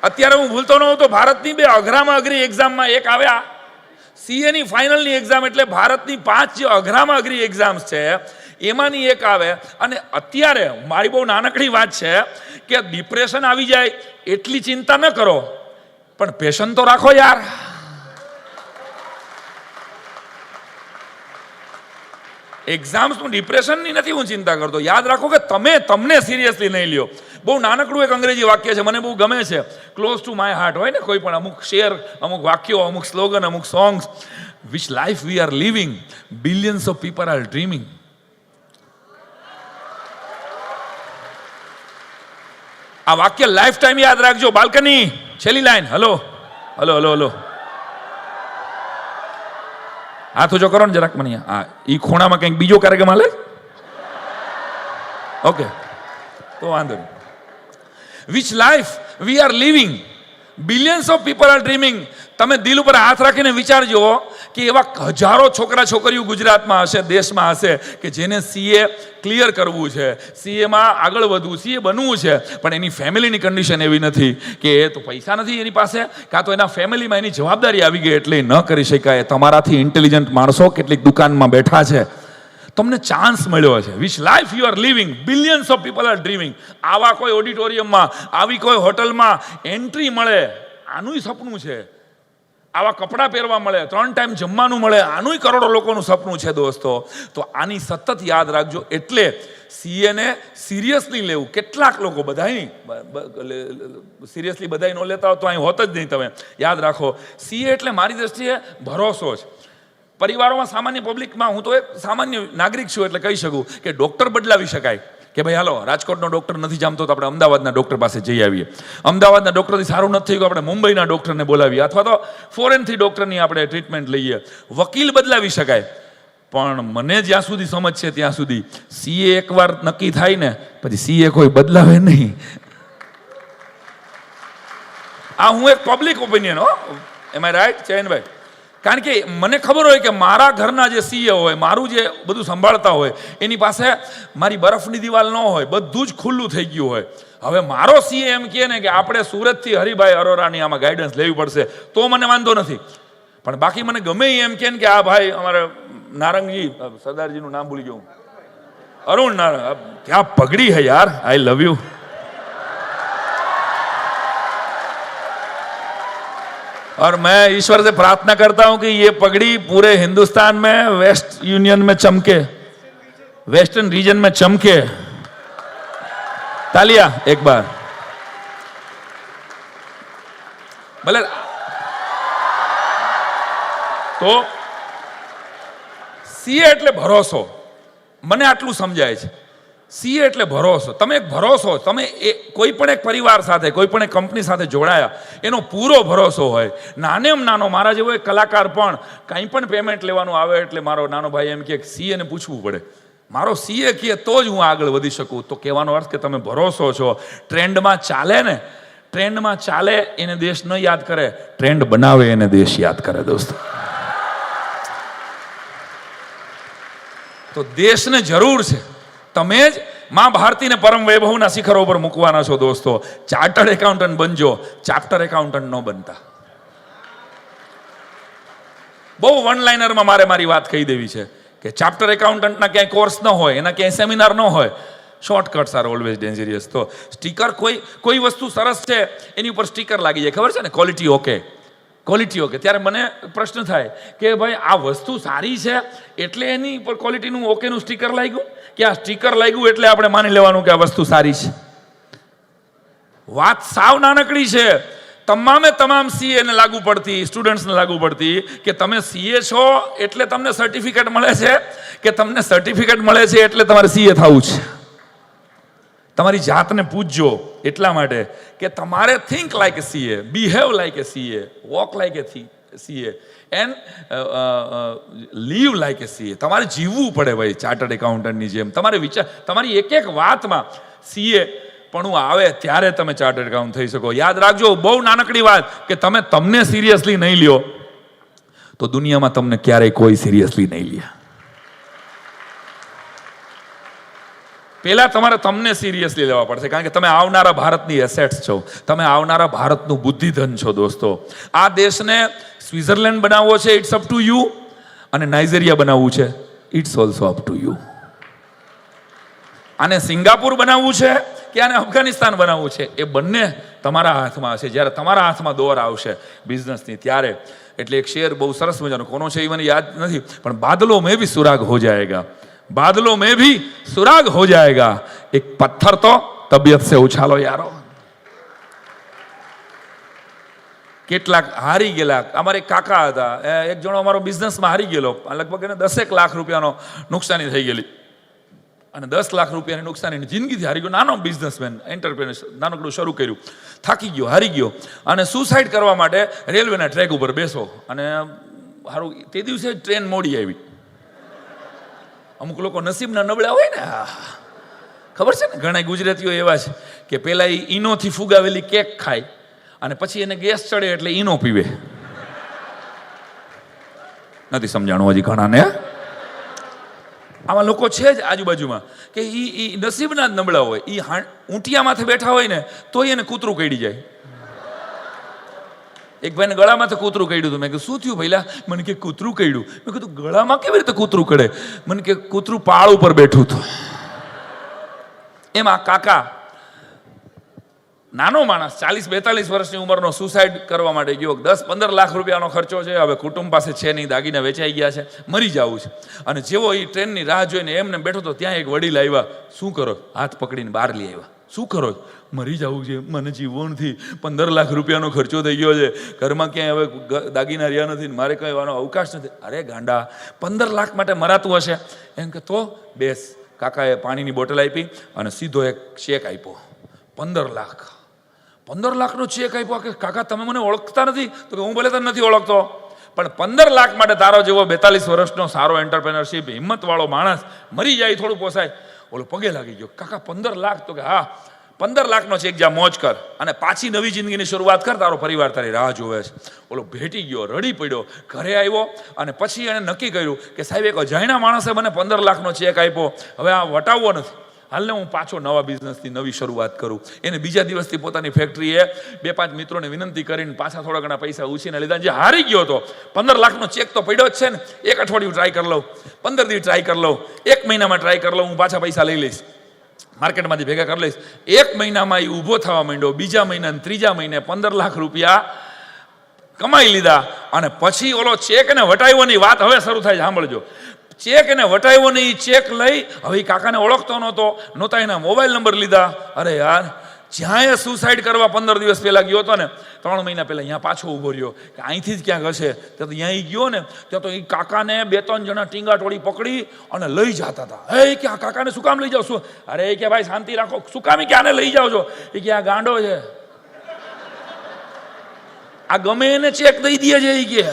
અત્યારે હું ભૂલતો ન હોઉં તો ભારતની 2 અઘરામાં અઘરી એક્ઝામમાં એક આવ્યા, સીએની ફાઇનલની એક્ઝામ એટલે ભારતની 5 જે અઘરામાં અઘરી એક્ઝામ્સ છે એમાંની એક આવે। અને અત્યારે મારી બહુ નાનકડી વાત છે કે ડિપ્રેશન આવી જાય એટલી ચિંતા ન કરો, પણ પેશન તો રાખો યાર। એક્ઝામ્સનું ડિપ્રેશનની નથી હું ચિંતા કરતો, યાદ રાખો કે તમને સિરિયસલી નહીં લ્યો। બહુ નાનકડું એક અંગ્રેજી વાક્ય છે, મને બહુ ગમે છે, ક્લોઝ ટુ માય હાર્ટ હોય ને કોઈ પણ અમુક શેર, અમુક વાક્યો, અમુક સ્લોગન, અમુક songs, which life we are living, billions of people are dreaming. આ વાક્ય લાઈફ ટાઈમ યાદ રાખજો। બાલ્કની છેલ્લી line, hello hello hello hello, હાથ ઊંચો કરો ને જરાક મને। હા, ઈ ખૂણામાં કંઈક બીજો કાર્યક્રમ હાલે? ઓકે, તો વાંધો નહીં। Which life we are living, billions of people are dreaming. તમે દિલ ઉપર હાથ રાખીને વિચારજો કે એવા હજારો છોકરા છોકરીઓ ગુજરાતમાં હશે, દેશમાં હશે કે જેને સીએ ક્લિયર કરવું છે, સીએમાં આગળ વધવું, સીએ બનવું છે, પણ એની ફેમિલીની કન્ડિશન એવી નથી કે એ તો પૈસા નથી એની પાસે, કાં તો એના ફેમિલીમાં એની જવાબદારી આવી ગઈ એટલે ન કરી શકાય। તમારાથી ઇન્ટેલિજન્ટ માણસો કેટલીક દુકાનમાં બેઠા છે, તમને ચાન્સ મળ્યો છે। Which life you are living, billions of people are dreaming. આવા કોઈ ઓડિટોરિયમમાં, આવી કોઈ હોટલમાં એન્ટ્રી મળે, આનું સપનું છે। આવા કપડાં પહેરવા મળે, 3 ટાઈમ જમવાનું મળે, આનું કરોડો લોકોનું સપનું છે દોસ્તો। તો આની સતત યાદ રાખજો। એટલે સીએને સિરિયસલી લેવું। કેટલાક લોકો, બધાય સિરિયસલી બધાય ન લેતા હોય તો અહીં હોત જ નહીં। તમે યાદ રાખો, સીએ એટલે મારી દ્રષ્ટિએ ભરોસો છે। પરિવારોમાં, સામાન્ય પબ્લિકમાં, હું તો એક સામાન્ય નાગરિક છું એટલે કહી શકું કે ડૉક્ટર બદલાવી શકાય કે ભાઈ હાલો રાજકોટનો ડૉક્ટર નથી જામતો તો આપણે અમદાવાદના ડૉક્ટર પાસે જઈ આવીએ, અમદાવાદના ડૉક્ટરથી સારું નથી થયું આપણે મુંબઈના ડૉક્ટરને બોલાવીએ, અથવા તો ફોરેનથી ડૉક્ટરની આપણે ટ્રીટમેન્ટ લઈએ। વકીલ બદલાવી શકાય, પણ મને જ્યાં સુધી સમજ છે ત્યાં સુધી સીએ એકવાર નક્કી થાય ને પછી સીએ કોઈ બદલાવે નહીં। આ હું એક પબ્લિક ઓપિનિયન હો, એમ આઈ રાઈટ ચયનભાઈ? કારણ કે મને ખબર હોય કે મારા ઘરના જે સીએ હોય, મારું જે બધું સંભાળતા હોય, એની પાસે મારી બરફની દિવાલ ન હોય, બધું જ ખુલ્લું થઈ ગયું હોય। હવે મારો સીએ એમ કહે ને કે આપણે સુરતથી હરિભાઈ અરોરાની આમાં ગાઈડન્સ લેવી પડશે તો મને વાંધો નથી, પણ બાકી મને ગમે એમ કહે કે આ ભાઈ અમારે નારંગજી, સરદારજીનું નામ ભૂલી ગયો, अरुण नारायण, क्या पगड़ी है यार, आई लव यू। और मैं ईश्वर से प्रार्थना करता हूं कि ये पगड़ी पूरे हिंदुस्तान में वेस्ट यूनियन में चमके, वेस्टर्न रीजन में चमके। तालियां एक बार। भले तो सीए એટલે ભરોસો, મને આટલું સમજાય છે। સીએ એટલે ભરોસો, તમે એક ભરોસો, તમે કોઈ પણ એક પરિવાર સાથે, કોઈ પણ એક કંપની સાથે જોડાયા, એનો પૂરો ભરોસો હોય। નાનેમ નાનો મારા જેવો એક કલાકાર પણ કંઈ પણ પેમેન્ટ લેવાનું આવે એટલે મારો નાનો ભાઈ એમ કે સીએ ને પૂછવું પડે, મારો સીએ કહે તો જ હું આગળ વધી શકું। તો કહેવાનો અર્થ કે તમે ભરોસો છો। ટ્રેન્ડમાં ચાલે ને, ટ્રેન્ડમાં ચાલે એને દેશ ન યાદ કરે, ટ્રેન્ડ બનાવે એને દેશ યાદ કરે દોસ્તો। તો દેશને જરૂર છે, તમે જ માં ભારતીને પરમ વૈભવના શિખરો પર મૂકવાના છો દોસ્તો। ચાર્ટર્ડ એકાઉન્ટન્ટ બનજો, ચાપ્ટર એકાઉન્ટન્ટ ન બનતા। બહુ વન લાઇનરમાં મારી વાત કહી દેવી છે કે ચાપ્ટર એકાઉન્ટન્ટના ક્યાંય કોર્સ ન હોય, એના ક્યાંય સેમિનાર ન હોય, શોર્ટકટ્સ આર ઓલવેઝ ડેન્જરિયસ। તો સ્ટીકર, કોઈ વસ્તુ સરસ છે એની ઉપર સ્ટીકર લાગી જાય, ખબર છે ને, ક્વોલિટી ઓકે, ક્વોલિટી ઓકે, ત્યારે મને પ્રશ્ન થાય કે ભાઈ આ વસ્તુ સારી છે એટલે એની પર ક્વોલિટીનું ઓકેનું સ્ટીકર લાગ્યું કે આ સ્ટીકર લાગ્યું એટલે આપણે માની લેવાનું કે આ વસ્તુ સારી છે? વાત સાવ નાનકડી છે। તમામે તમામ સીએ ને લાગુ પડતી, સ્ટુડન્ટ્સને લાગુ પડતી કે તમે સીએ છો એટલે તમને સર્ટિફિકેટ મળે છે, કે તમને સર્ટિફિકેટ મળે છે એટલે તમારે સીએ થવું છે? તમારી જાતને પૂછજો એટલા માટે કે તમારે think like a CA, behave like a CA, walk like a CA and live like a CA. તમારે જીવવું પડે ભાઈ ચાર્ટર્ડ એકાઉન્ટન્ટની જેમ। તમારે વિચાર, તમારી એક એક વાતમાં સીએ પણ આવે ત્યારે તમે ચાર્ટર્ડ એકાઉન્ટ થઈ શકો। યાદ રાખજો, બહુ નાનકડી વાત, કે તમે તમને સિરિયસલી નહીં લ્યો તો દુનિયામાં તમને ક્યારેય કોઈ સિરિયસલી નહીં લે। પહેલા તમારે તમને સિરિયસલી લેવા પડશે, કારણ કે તમે આવનારા ભારતની એસેટ્સ છો, તમે આવનારા ભારતનું બુદ્ધિધન છો દોસ્તો। આ દેશને સ્વિટ્ઝરલેન્ડ બનાવવો છે, ઇટ્સ અપ ટુ યુ, અને નાઇજીરિયા બનાવવું છે, it's also up to you. આને સિંગાપુર બનાવવું છે કે આને અફઘાનિસ્તાન બનાવવું છે, એ બંને તમારા હાથમાં હશે। જ્યારે તમારા હાથમાં દોર આવશે બિઝનેસની ત્યારે। એટલે એક શેર બહુ સરસ મજાનો, કોનો છે એ મને યાદ નથી, પણ બાદલો મેં ભી સુરાગ હો જાયેગા, बादलों में भी सुराग हो जाएगा, एक पत्थर तो तबीयत से उछालो यारो। કેટલાક હારી ગયેલા, અમારે કાકા હતા, એક જણો અમારો બિઝનેસમાં હારી ગયેલો, લગભગ એને 10 લાખ રૂપિયાનો નુકસાની થઈ ગયેલી, અને 10 લાખ રૂપિયાની નુકસાની જિંદગીથી હારી ગયો। નાનો બિઝનેસમેન, એન્ટરપ્રેન્યોર, નાનકડું શરૂ કર્યું, થાકી ગયો, હારી ગયો, અને સુસાઇડ કરવા માટે રેલવેના ટ્રેક ઉપર બેસો, અને સારું તે દિવસે ટ્રેન મોડી આવી। અમુક લોકો નસીબના નબળા હોય ને, ખબર છે ને, ઘણા ગુજરાતીઓ એવા છે કે પેલા ઈનોથી ફુગાવેલી કેક ખાય અને પછી એને ગેસ ચડે એટલે ઈનો પીવે। નથી સમજાણું હજી ઘણાને? આવા લોકો છે જ આજુબાજુમાં કે ઈ નસીબના જ નબળા હોય। ઈ ઊંટિયામાંથી બેઠા હોય ને તોય એને કૂતરું કઈડી જાય। એક ભાઈને ગળામાંથી કૂતરું કઈડ્યું હતું, મેં કીધું શું થયું ભઈલા? મને કે કૂતરું કઈડ્યું। મેં કીધું ગળામાં કેવી રીતે કૂતરું કડે? મને કે કૂતરું પાળ ઉપર બેઠું હતું। એમાં કાકા, નાનો માણસ, 40-42 વર્ષની ઉંમરનો, સુસાઇડ કરવા માટે ગયો। 10-15 લાખ રૂપિયાનો ખર્ચો છે, હવે કુટુંબ પાસે છે નહીં, દાગીના વેચાઈ ગયા છે, મરી જવું છે, અને જેવો એ ટ્રેનની રાહ જોઈને એમને બેઠો તો ત્યાં એક વડીલ આવ્યા। શું કરો? હાથ પકડીને બહાર લઈ આવ્યા। શું કરો? મરી જવું છે, મને જીવવું નથી, 15 લાખ રૂપિયાનો ખર્ચો થઈ ગયો છે, ઘરમાં ક્યાંય હવે દાગીના રહ્યા નથી, મારે કઈ વાનો અવકાશ નથી। અરે ગાંડા, 15 લાખ માટે મરાતું હશે? એમ કે તો બેસ। કાકાએ પાણીની બોટલ આપી અને સીધો એક ચેક આપ્યો, 15 લાખ। 15 લાખનો ચેક આપ્યો કે કાકા તમે મને ઓળખતા નથી? તો કે હું ભલે તને નથી ઓળખતો, પણ 15 લાખ માટે તારો જેવો 42 વર્ષનો સારો એન્ટરપ્રેનરશિપ હિંમતવાળો માણસ મરી જાય થોડું પોસાય। ઓલો પગે લાગી ગયો, કાકા 15 લાખ? તો કે હા, 15 લાખનો ચેક, જા મોજ કર અને પાછી નવી જિંદગીની શરૂઆત કર, તારો પરિવાર તારી રાહ જોવે છે। ઓલો ભેટી ગયો, રડી પડ્યો, ઘરે આવ્યો, અને પછી એણે નક્કી કર્યું કે સાહેબ એક અજાણ્યા માણસે મને 15 લાખનો ચેક આપ્યો, હવે આ વટાવવો નથી, હાલને હું પાછો નવા બિઝનેસથી નવી શરૂઆત કરું. એને બીજા દિવસથી પોતાની ફેક્ટરીએ 2-5 મિત્રોને વિનંતી કરીને પાછા થોડા ઘણા પૈસા ઉછીને લીધા. જે હારી ગયો હતો 15 લાખનો ચેક તો પડ્યો જ છે ને, એક અઠવાડિયું ટ્રાય કરી લઉં, 15 દિવસ ટ્રાય કરી લઉં, 1 મહિનામાં ટ્રાય કરી લઉં, હું પાછા પૈસા લઈ લઈશ, માર્કેટમાંથી ભેગા કરી લઈશ. 1 મહિનામાં એ ઊભો થવા માંડ્યો. બીજા મહિના ત્રીજા મહિને 15 લાખ રૂપિયા કમાઈ લીધા. અને પછી ઓલો ચેક એને વટાવ્યોની વાત હવે શરૂ થાય છે, સાંભળજો. ચેક એને વટાવ્યો નહીં, ચેક લઈ હવે કાકાને ઓળખતો નહોતા એના મોબાઈલ નંબર લીધા. અરે યાર, જ્યાં એ સુસાઇડ કરવા 15 દિવસ પહેલા ગયો હતો ને, 3 મહિના પહેલા અહીંયા પાછો ઊભો રહ્યો કે અહીંથી જ ક્યાંક હશે. તો ત્યાં ગયો ને ત્યાં તો એ કાકાને 2-3 જણા ટીંગા ટોળી પકડી અને લઈ જતા હતા. એ કે આ કાકાને શું કામ લઈ જાવ છું? અરે એ કે ભાઈ શાંતિ રાખો, શું કામ કે આને લઈ જાવ છો? એ કે આ ગાંડો છે, આ ગમે એને ચેક દઈ દે છે. એ કે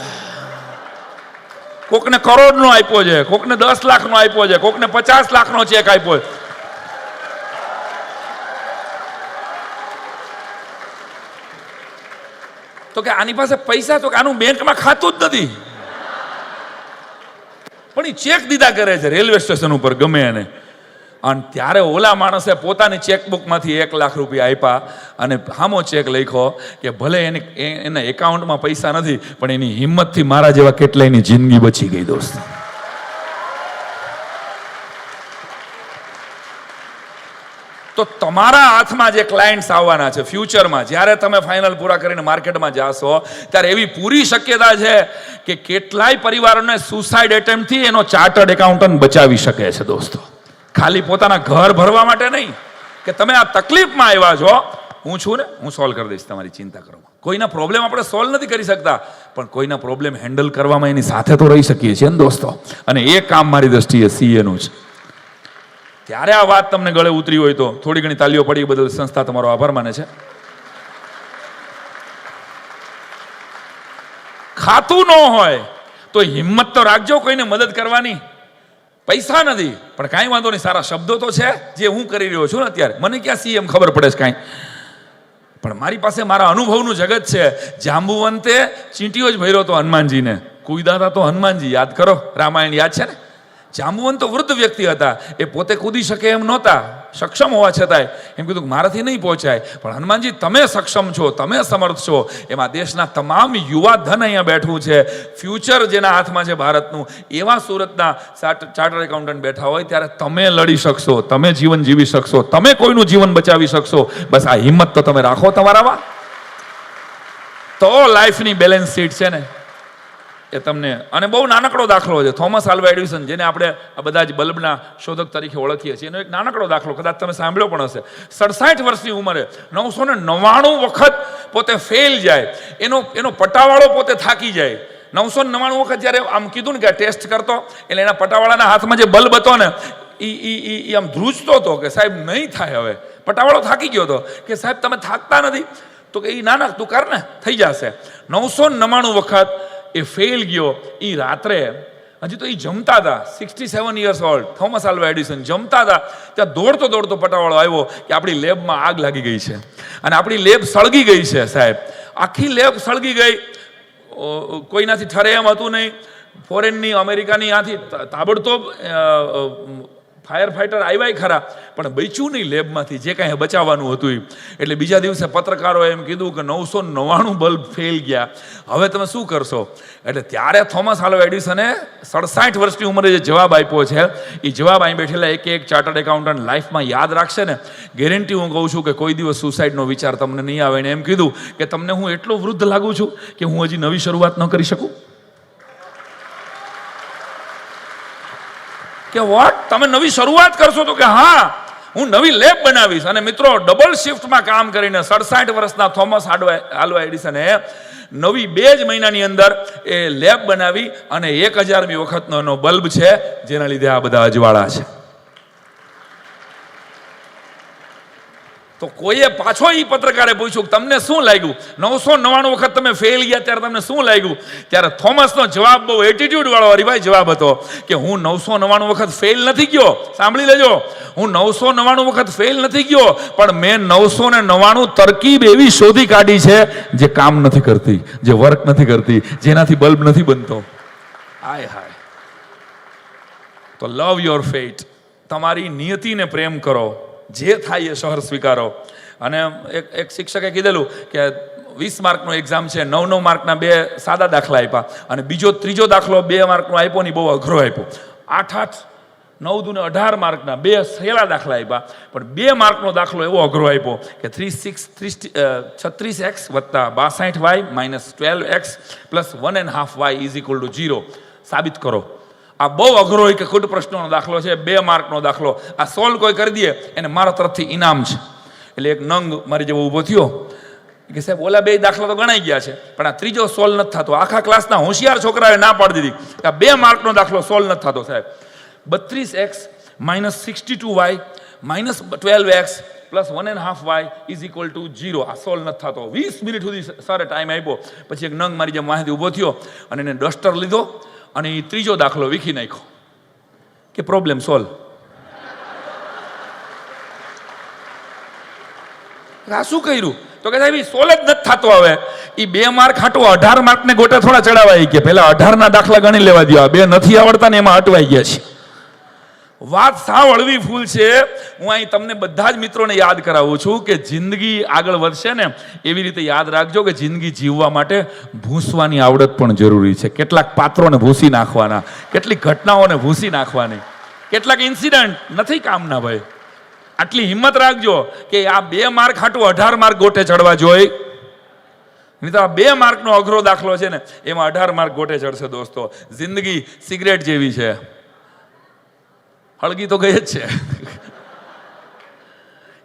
કોકને કરોડનો આપ્યો છે, કોકને 10 લાખનો આપ્યો છે, કોકને 50 લાખનો ચેક આપ્યો છે. તો કે આની પાસે પૈસા, તો કે આનું બેંકમાં ખાતું જ નથી, પણ એ ચેક દીધા કરે છે રેલવે સ્ટેશન ઉપર ગમે એને. અને ત્યારે ઓલા માણસે પોતાની ચેકબુકમાંથી 1 લાખ રૂપિયા આપ્યા અને હામો ચેક લખ્યો કે ભલે એના એકાઉન્ટમાં પૈસા નથી, પણ એની હિંમતથી મારા જેવા કેટલાયની જિંદગી બચી ગઈ દોસ્ત. તો તમારા હાથમાં જે ક્લાયન્ટ્સ આવવાના છે ફ્યુચરમાં, જ્યારે તમે ફાઇનલ પૂરા કરીને માર્કેટમાં જાશો, ત્યારે એવી પૂરી શક્યતા છે કે કેટલાય પરિવારોને સુસાઇડ એટેમ્પ્ટથી એનો ચાર્ટર્ડ એકાઉન્ટન્ટ બચાવી શકે છે દોસ્તો. ખાલી પોતાના ઘર ભરવા માટે નહીં કે તમે આ તકલીફમાં આવ્યા છો, હું છું ને, હું સોલ્વ કરી દઈશ, તમારી ચિંતા કરો. કોઈના પ્રોબ્લેમ આપણે સોલ્વ નથી કરી શકતા, પણ કોઈના પ્રોબ્લેમ હેન્ડલ કરવામાં એની સાથે તો રહી શકીએ છીએ ને દોસ્તો. અને એ કામ મારી દ્રષ્ટિએ સીએનું છે. ત્યારે આ વાત તમને ગળે ઉતરી હોય તો થોડી ઘણી તાલીઓ પડી, બદલ સંસ્થા તમારો આભાર માને છે. ખાતું ન હોય તો હિંમત તો રાખજો કોઈને મદદ કરવાની. પૈસા નથી પણ કાંઈ વાંધો નહીં, સારા શબ્દો તો છે જે હું કરી રહ્યો છું ને અત્યારે. મને ક્યાં સીએમ ખબર પડે છે કાંઈ, પણ મારી પાસે મારા અનુભવનું જગત છે. જાંબુવંતે ચીંટીઓ જ ભર્યો હતો હનુમાનજીને, કૂદતા તો હનુમાનજી, યાદ કરો, રામાયણ યાદ છે ને. જાંબુવંત તો વૃદ્ધ વ્યક્તિ હતા, એ પોતે કૂદી શકે એમ નહોતા, સક્ષમ હોવા છતાંય એમ કીધું કે મારાથી નહીં પહોંચાય. પણ હનુમાનજી તમે સક્ષમ છો, તમે સમર્થ છો. એમાં દેશના તમામ યુવા ધન અહીંયા બેઠું છે, ફ્યુચર જેના હાથમાં છે ભારતનું, એવા સુરતના ચાર્ટર્ડ એકાઉન્ટન્ટ બેઠા હોય, ત્યારે તમે લડી શકશો, તમે જીવન જીવી શકશો, તમે કોઈનું જીવન બચાવી શકશો. બસ આ હિંમત તો તમે રાખો તમારામાં, તો લાઈફની બેલેન્સ શીટ છે ને એ તમને. અને બહુ નાનકડો દાખલો છે, થોમસ આલ્વા એડિસન, જેને આપણે આ બધા જ બલ્બના શોધક તરીકે ઓળખીએ છીએ, એનો એક નાનકડો દાખલો કદાચ તમે સાંભળ્યો પણ હશે. 67 વર્ષની ઉંમરે 999 વખત પોતે ફેલ જાય, એનો પટાવાળો પોતે થાકી જાય. 999 વખત જ્યારે આમ કીધું ને કે ટેસ્ટ કરતો, એટલે એના પટાવાળાના હાથમાં જે બલ્બ હતો ને એ આમ ધ્રુજતો હતો કે સાહેબ નહીં થાય. હવે પટાવાળો થાકી ગયો હતો કે સાહેબ તમે થાકતા નથી, તો કે એ ના તું કર ને, થઈ જશે. 999 વખત એ ફેલ ગયો. એ રાત્રે હજી તો એ જમતા હતા, 67 years old Thomas Alva Edison જમતા હતા, ત્યાં દોડતો પટાવાળો આવ્યો કે આપણી લેબમાં આગ લાગી ગઈ છે અને આપણી લેબ સળગી ગઈ છે સાહેબ. આખી લેબ સળગી ગઈ, કોઈનાથી ઠરે એમ હતું નહીં. ફોરેનની, અમેરિકાની આથી તાબડતોબ ફાયર ફાઈટર આવ્યા ખરા, પણ બચ્યું નહીં લેબમાંથી જે કાંઈ બચાવવાનું હતું. એટલે બીજા દિવસે પત્રકારોએ એમ કીધું કે 999 બલ્બ ફેલ ગયા, હવે તમે શું કરશો? એટલે ત્યારે થોમસ આલ્વા એડિસને 67 વર્ષની ઉંમરે જે જવાબ આપ્યો છે, એ જવાબ અહીં બેઠેલા એક ચાર્ટર્ડ એકાઉન્ટન્ટ લાઈફમાં યાદ રાખશે ને, ગેરંટી હું કહું છું કે કોઈ દિવસ સુસાઇડનો વિચાર તમને નહીં આવે. ને એમ કીધું કે તમને હું એટલો વૃદ્ધ લાગુ છું કે હું હજી નવી શરૂઆત ન કરી શકું. કે વોટ, તમે નવી શરૂઆત કરશો? તો કે હા, હું નવી લેબ બનાવીશ. અને મિત્રો, ડબલ શિફ્ટમાં કામ કરીને 67 વર્ષના થોમસ આલ્વા એડિસને નવી 2 જ મહિનાની અંદર એ લેબ બનાવી અને 1000મી વખતનો એનો બલ્બ છે, જેના લીધે આ બધા અજવાળા છે. તો કોઈએ પાછો એ પત્રકારે પૂછ્યું કે તમને શું લાગ્યું 999 વખત તમે ફેલ ગયા ત્યારે તમને શું લાગ્યું? ત્યારે થોમસનો જવાબ બહુ એટીટ્યુડ વાળો હરિભાઈ જવાબ હતો કે હું 999 વખત ફેલ નથી ગયો. સાંભળી લેજો, હું 999 વખત ફેલ નથી ગયો, પણ મેં 999 તરકીબ એવી શોધી કાઢી છે જે કામ નથી કરતી, જે વર્ક નથી કરતી, જેનાથી બલ્બ નથી બનતો. હાય હાય. તો લવ યોર ફેટ, તમારી નિયતિને પ્રેમ કરો, જે થાય એ સહર સ્વીકારો. અને એક શિક્ષકે કીધેલું કે 20 માર્કનો એક્ઝામ છે, 9 માર્કના 2 સાદા દાખલા આપ્યા અને ત્રીજો દાખલો 2 માર્કનો આપ્યો ને બહુ અઘરો આપ્યો. 8 9 દુને 18 માર્કના 2 સહેલા દાખલા આપ્યા, પણ 2 માર્કનો દાખલો એવો અઘરો આપ્યો કે 36x વત્તા 62y minus 12x plus 1.5y is equal to 0 સાબિત કરો. આ બહુ અઘરો હોય કે ખુદ પ્રશ્નોનો દાખલો છે, 2 માર્કનો દાખલો. આ સોલ્વ કોઈ કરી દે એને મારા તરફથી ઇનામ છે. એટલે એક નંગ મારી જેવો ઊભો થયો કે સાહેબ ઓલા 2 દાખલા તો ગણાઈ ગયા છે, પણ આ ત્રીજો સોલ્વ નથી થતો. આખા ક્લાસના હોશિયાર છોકરાએ ના પાડી દીધી કે આ 2 માર્કનો દાખલો સોલ્વ નથી થતો સાહેબ. 32x minus 62y minus 12x plus 1.5y is equal to 0 આ સોલ્વ નથી થતો. 20 મિનિટ સુધી સરે ટાઈમ આપ્યો. પછી એક નંગ મારી જેમ માહિતી ઊભો થયો અને એને ડસ્ટર લીધો અને એ ત્રીજો દાખલો વીખી નાખ્યો કે પ્રોબ્લેમ સોલ્વ. આ શું કર્યું તો કે સાહેબ સોલ્વ જ નથી થતો. હવે એ 2 માર્ક હાટો 18 માર્કને ગોટે થોડા ચડાવાઈ ગયા. પહેલા 18 ના દાખલા ગણી લેવા દો. 2 નથી આવડતા ને એમાં અટવાઈ ગયા છે. વાત સાવ હળવી ફૂલ છે. હું અહીં તમને બધા જ મિત્રોને યાદ કરાવું છું કે જિંદગી આગળ વધશે ને એવી રીતે યાદ રાખજો કે જિંદગી જીવવા માટે ભૂંસવાની આવડત પણ જરૂરી છે. કેટલાક પાત્રોને ભૂંસી નાખવાના, કેટલીક ઘટનાઓને ભૂંસી નાખવાની, કેટલાક ઇન્સિડન્ટ નથી કામના. ભાઈ આટલી હિંમત રાખજો કે આ 2 માર્ક હાટું 18 માર્ક ગોટે ચડવા જોઈએ. નહીં તો આ 2 માર્કનો અઘરો દાખલો છે ને એમાં 18 માર્ક ગોટે ચડશે. દોસ્તો જિંદગી સિગરેટ જેવી છે, હળગી તો ગઈ જ છે.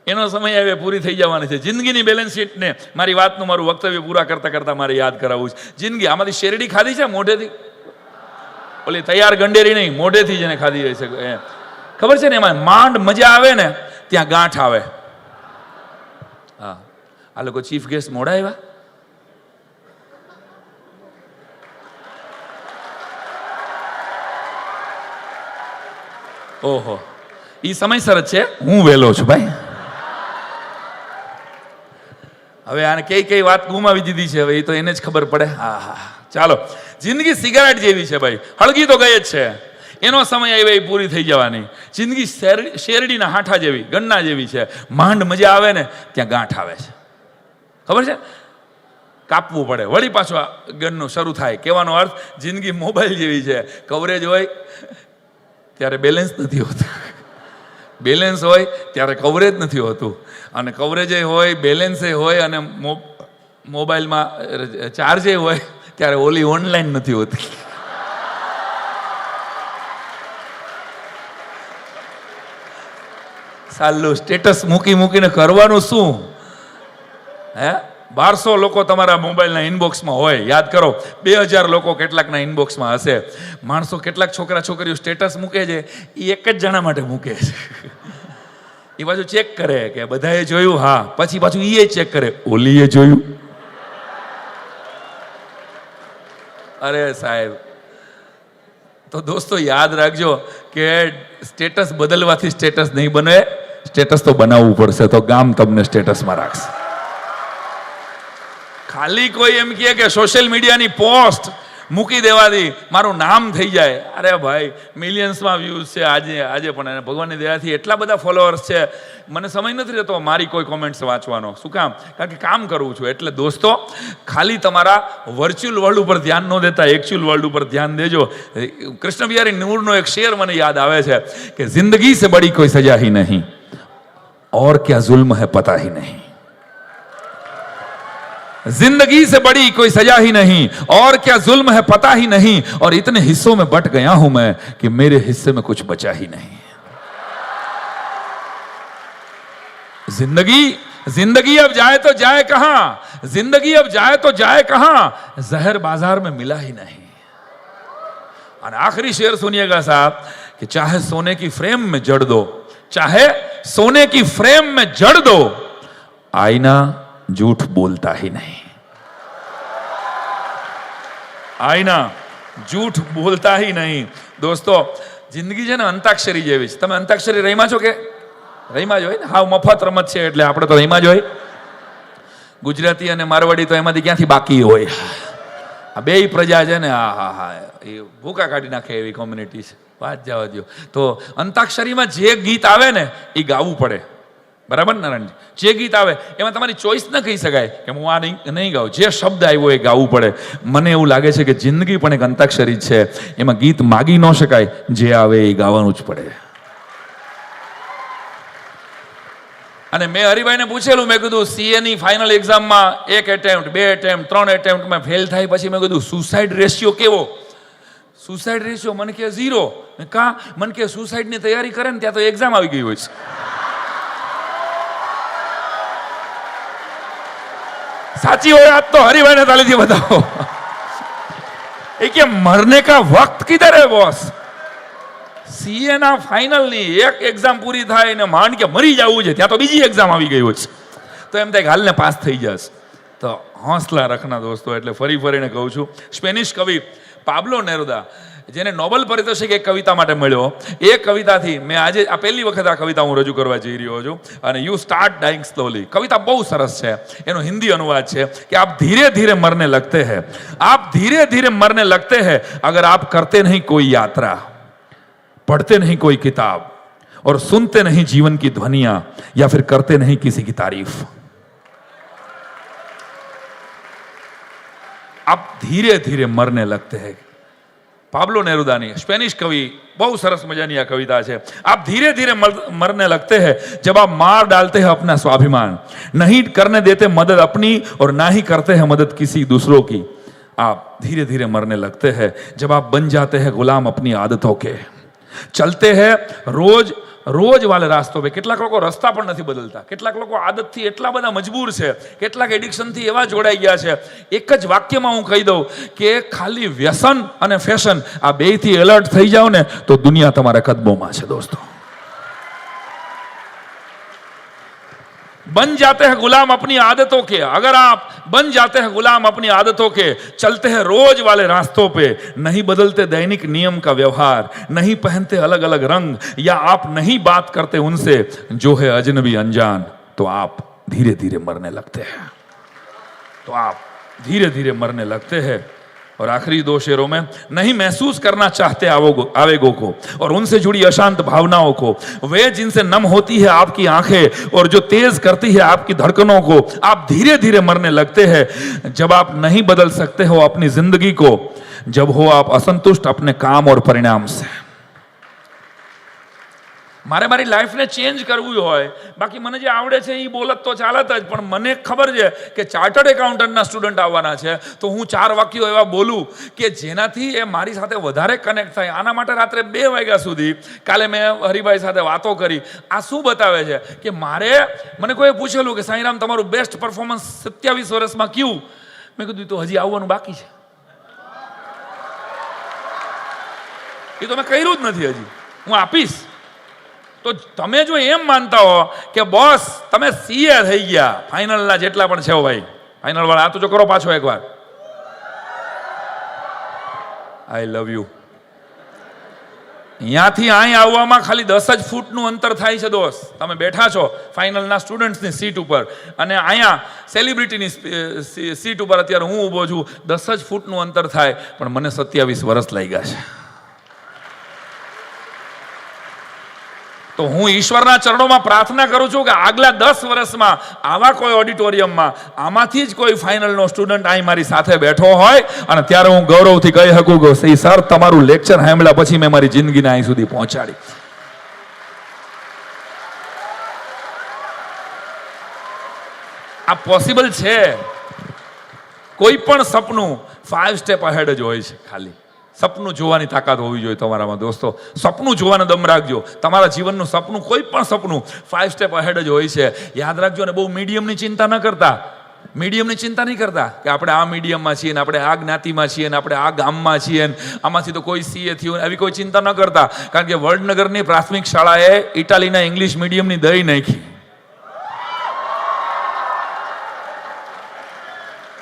એનો સમય હવે પૂરી થઈ જવાની છે. જિંદગીની બેલેન્સ શીટને મારી વાતનું મારું વક્તવ્ય પૂરા કરતા કરતા મારે યાદ કરાવવું છે. જિંદગી આમાંથી શેરડી ખાધી છે મોઢેથી, ઓલી તૈયાર ગંડેરી નહીં, મોઢેથી જેને ખાધી હોય છે ખબર છે ને. એમાં માંડ મજા આવે ને ત્યાં ગાંઠ આવે. હા, આ લોકો ચીફ ગેસ્ટ મોડા આવ્યા. ઓહો, ઈ સમયસર જ છે, હું વહેલો છું ભાઈ. હવે આને કઈ વાત ગુમાવી દીધી છે હવે એ તો એને જ ખબર પડે. હા હા, ચાલો. જિંદગી સિગારેટ જેવી છે ભાઈ, હળગી તો ગઈ જ છે. એનો સમય આવ્યો એ પૂરી થઈ જવાની. જિંદગી શેરડીના હાંઠા જેવી, ગન્ના જેવી છે. માંડ મજા આવે ને ત્યાં ગાંઠ આવે છે. ખબર છે? કાપવું પડે, વળી પાછો ગન્નું શરૂ થાય. કહેવાનો અર્થ જિંદગી મોબાઈલ જેવી છે. કવરેજ હોય ત્યારે બેલેન્સ નથી હોતું, બેલેન્સ હોય ત્યારે કવરેજ નથી હોતું, અને કવરેજે હોય, બેલેન્સે હોય અને મોબાઈલમાં ચાર્જે હોય ત્યારે ઓલી ઓનલાઈન નથી હોતી. સાલું સ્ટેટસ મૂકીને કરવાનું શું? હે, 1200 લોકો તમારા મોબાઈલના ઇનબોક્સમાં હોય. યાદ કરો 2000 લોકો કેટલાકના ઇનબોક્સમાં હશે. માણસો કેટલાક છોકરા છોકરીઓ સ્ટેટસ મૂકે છે એ એક જ જણા માટે મૂકે છે. એ પાછું ચેક કરે કે બધાએ જોયું, હા, પછી પાછું એ ચેક કરે ઓલીએ જોયું. અરે સાહેબ, તો દોસ્તો યાદ રાખજો કે સ્ટેટસ બદલવાથી સ્ટેટસ નહીં બને, સ્ટેટસ તો બનાવવું પડશે. તો ગામ તમને સ્ટેટસમાં રાખશે. ખાલી કોઈ એમ કહે કે સોશિયલ મીડિયાની પોસ્ટ મૂકી દેવાથી મારું નામ થઈ જાય. અરે ભાઈ, મિલિયન્સમાં વ્યૂઝ છે આજે પણ, અને ભગવાનની દયાથી એટલા બધા ફોલોઅર્સ છે. મને સમય નથી રહેતો મારી કોઈ કોમેન્ટ્સ વાંચવાનો. શું કામ? કારણ કે કામ કરું છું. એટલે દોસ્તો, ખાલી તમારા વર્ચ્યુઅલ વર્લ્ડ ઉપર ધ્યાન ન દેતા એકચ્યુઅલ વર્લ્ડ ઉપર ધ્યાન દેજો. કૃષ્ણ બિહારી નૂરનો એક શેર મને યાદ આવે છે કે જિંદગી સે બડી કોઈ સજા ही नहीं और क्या जुल्म है पता ही नहीं. जिंदगी से बड़ी कोई सजा ही नहीं और क्या जुल्म है पता ही नहीं और इतने हिस्सों में बंट गया हूं मैं कि मेरे हिस्से में कुछ बचा ही नहीं. जिंदगी अब जाए तो जाए कहां, जिंदगी अब जाए तो जाए कहां, जहर बाजार में मिला ही नहीं. और आखिरी शेर सुनिएगा साहब कि चाहे सोने की फ्रेम में जड़ दो, चाहे सोने की फ्रेम में जड़ दो, आईना झूठ बोलता ही नहीं. आईना झूठ बोलता ही नहीं. दोस्तों, જિંદગી છે ને અંતાક્ષરી જેવી છે. તમે અંતાક્ષરી રમ્યા છો કે? રમ્યા જ હોય ને. હાવ મફત રમત છે એટલે આપણે તો રમ્યા જ હોય. ગુજરાતી અને મારવાડી તો એમાંથી ક્યાંથી બાકી હોય. આ બેય પ્રજા છે ને, હા એ ભૂકા કાઢી નાખે એવી કોમ્યુનિટી છે. વાત જવા દો. તો અંતાક્ષરીમાં જે ગીત આવે ને એ ગાવું પડે, બરાબર નારાયણજી? જે ગીત આવે એમાં તમારી ચોઈસ ન કહી શકાય કે હું આ નહીં ગાઉં. જે શબ્દ આવ્યો એ ગાવું પડે. મને એવું લાગે છે કે જિંદગી પણ એક અંતાક્ષરી છે, એમાં ગીત માગી ન શકાય, જે આવે એ ગાવાનું જ પડે. અને મેં હરિભાઈને પૂછેલું, મેં કીધું CA ની ફાઇનલ એક્ઝામમાં 1 એટેમ્પ્ટ 2 એટેમ્પ્ટ 3 એટેમ્પ્ટમાં ફેલ થાય પછી મેં કીધું સુસાઇડ રેશિયો કેવો? સુસાઇડ રેશિયો મને કે 0. મને કે સુસાઇડની તૈયારી કરે ને ત્યાં તો એક્ઝામ આવી ગઈ હોય છે. સાચી હોય આજ તો હરિભાઈને તાલીથી બતાવો. એ કે મરને કા વક્ત કિધર હે બોસ? CA ના ફાઇનલ ની એક એક્ઝામ પૂરી થાય ને માંડ કે મરી જવું છે ત્યાં તો બીજી એક્ઝામ આવી ગઈ હોય છે. તો એમ થાય કે હાલને પાસ થઈ જશે. તો હોંસલા રખના દોસ્તો. એટલે ફરીને કહું છું, સ્પેનિશ કવિ પાબ્લો નેરુદા, જેને નોબેલ પારિતોષિક એક કવિતા માટે મળ્યો, એ કવિતાથી મેં આજે આ પહેલી વખત આ કવિતા હું રજૂ કરવા જઈ રહ્યો છું. અને યુ સ્ટાર્ટ ડાઇંગ સ્લોલી. કવિતા બહુ સરસ છે. એનો હિન્દી અનુવાદ છે કે આપ ધીરે ધીરે મરને લગતે હૈ, આપ ધીરે ધીરે મરને લગતે હૈ અગર આપ करते नहीं कोई यात्रा, पढ़ते नहीं कोई किताब और सुनते नहीं जीवन की ध्वनियां या फिर करते नहीं किसी की तारीफ. आप धीरे धीरे मरने लगते हैं. पाब्लो नेरुदानी स्पेनिश कवि, बहुत सरस मजानी આ कविता છે. आप धीरे धीरे मरने लगते हैं जब आप मार डालते हैं अपना स्वाभिमान, नहीं करने देते मदद अपनी और ना ही करते हैं मदद किसी दूसरों की. आप धीरे धीरे मरने लगते हैं जब आप बन जाते हैं गुलाम अपनी आदतों के, चलते हैं રોજ વાલે રાસ્તો पे. કેટલાક લોકો રસ્તા પણ નથી બદલતા, કેટલાક લોકો આદતથી એટલા બધા મજબૂર છે, કેટલાક એડિક્શનથી એવા જોડાઈ ગયા છે. એક જ વાક્યમાં હું કહી દઉં કે ખાલી વ્યસન અને ફેશન આ બેયથી એલર્ટ થઈ જાવ ને તો દુનિયા તમારા કદમોમાં છે દોસ્તો. बन जाते हैं गुलाम अपनी आदतों के, अगर आप बन जाते हैं गुलाम अपनी आदतों के, चलते हैं रोज वाले रास्तों पे, नहीं बदलते दैनिक नियम का व्यवहार, नहीं पहनते अलग अलग रंग, या आप नहीं बात करते उनसे जो है अजनबी अनजान, तो आप धीरे धीरे मरने लगते हैं. तो आप धीरे धीरे मरने लगते हैं. और आखिरी 2 शेरों में, नहीं महसूस करना चाहते आवेगों को और उनसे जुड़ी अशांत भावनाओं को, वे जिनसे नम होती है आपकी आंखें और जो तेज करती है आपकी धड़कनों को, आप धीरे धीरे मरने लगते हैं जब आप नहीं बदल सकते हो अपनी जिंदगी को, जब हो आप असंतुष्ट अपने काम और परिणाम से. મારે મારી લાઈફને ચેન્જ કરવું હોય, બાકી મને જે આવડે છે એ બોલત તો ચાલત જ, પણ મને ખબર છે કે ચાર્ટર્ડ એકાઉન્ટન્ટના સ્ટુડન્ટ આવવાના છે, તો હું 4 વાક્યો એવા બોલું કે જેનાથી એ મારી સાથે વધારે કનેક્ટ થાય. આના માટે રાત્રે 2 વાગ્યા સુધી કાલે મેં હરિભાઈ સાથે વાતો કરી. આ શું બતાવે છે કે મને કોઈ પૂછેલું કે સાંઈરામ તમારું બેસ્ટ પરફોર્મન્સ 27 વર્ષમાં કયું? મેં કીધું તો હજી આવવાનું બાકી છે, એ તો મેં કર્યું જ નથી હજી, હું આપીશ. તો તમે જો એમ માનતા હો કે બોસ તમે CA થઈ ગયા, ફાઇનલના જેટલા પણ છે ભાઈ, ફાઇનલ વાળા આ તો જો કરો પાછો એકવાર. આઈ લવ યુ. અહીંયાથી અહીં આવવામાં ખાલી 10 જ ફૂટનું અંતર થાય છે દોસ્ત. તમે બેઠા છો ફાઇનલના સ્ટુડન્ટ્સની સીટ ઉપર, અને અહીંયા સેલિબ્રિટીની સીટ ઉપર અત્યારે હું ઊભો છું, 10 જ ફૂટનું અંતર થાય, પણ મને 27 વર્ષ લાગ્યા છે. તો હું ઈશ્વરના ચરણોમાં પ્રાર્થના કરું છું કે આગલા 10 વર્ષમાં આવા કોઈ ઓડિટોરિયમમાં આમાંથી જ કોઈ ફાઇનલનો સ્ટુડન્ટ અહીં મારી સાથે બેઠો હોય, અને ત્યારે હું ગૌરવથી કહી શકું કે સર તમારું લેક્ચર સાંભળ્યા પછી મેં મારી જિંદગીને અહીં સુધી પહોંચાડી. આ પોસિબલ છે. કોઈ પણ સપનું 5 સ્ટેપ અહેડ જ હોય છે. ખાલી સપનું જોવાની તાકાત હોવી જોઈએ તમારામાં દોસ્તો. સપનું જોવાનો દમ રાખજો. તમારા જીવનનું સપનું, કોઈ પણ સપનું 5 સ્ટેપ અહેડ જ હોય છે. યાદ રાખજો. અને બહુ મીડિયમની ચિંતા ન કરતા. મીડિયમની ચિંતા નહીં કરતા કે આપણે આ મીડિયમમાં છીએ ને આપણે આ જ્ઞાતિમાં છીએ ને આપણે આ ગામમાં છીએ ને આમાંથી તો કોઈ CA થયું, આવી કોઈ ચિંતા ન કરતા. કારણ કે વડનગરની પ્રાથમિક શાળાએ ઇટાલીના ઇંગ્લિશ મીડિયમની દઈ નાખી.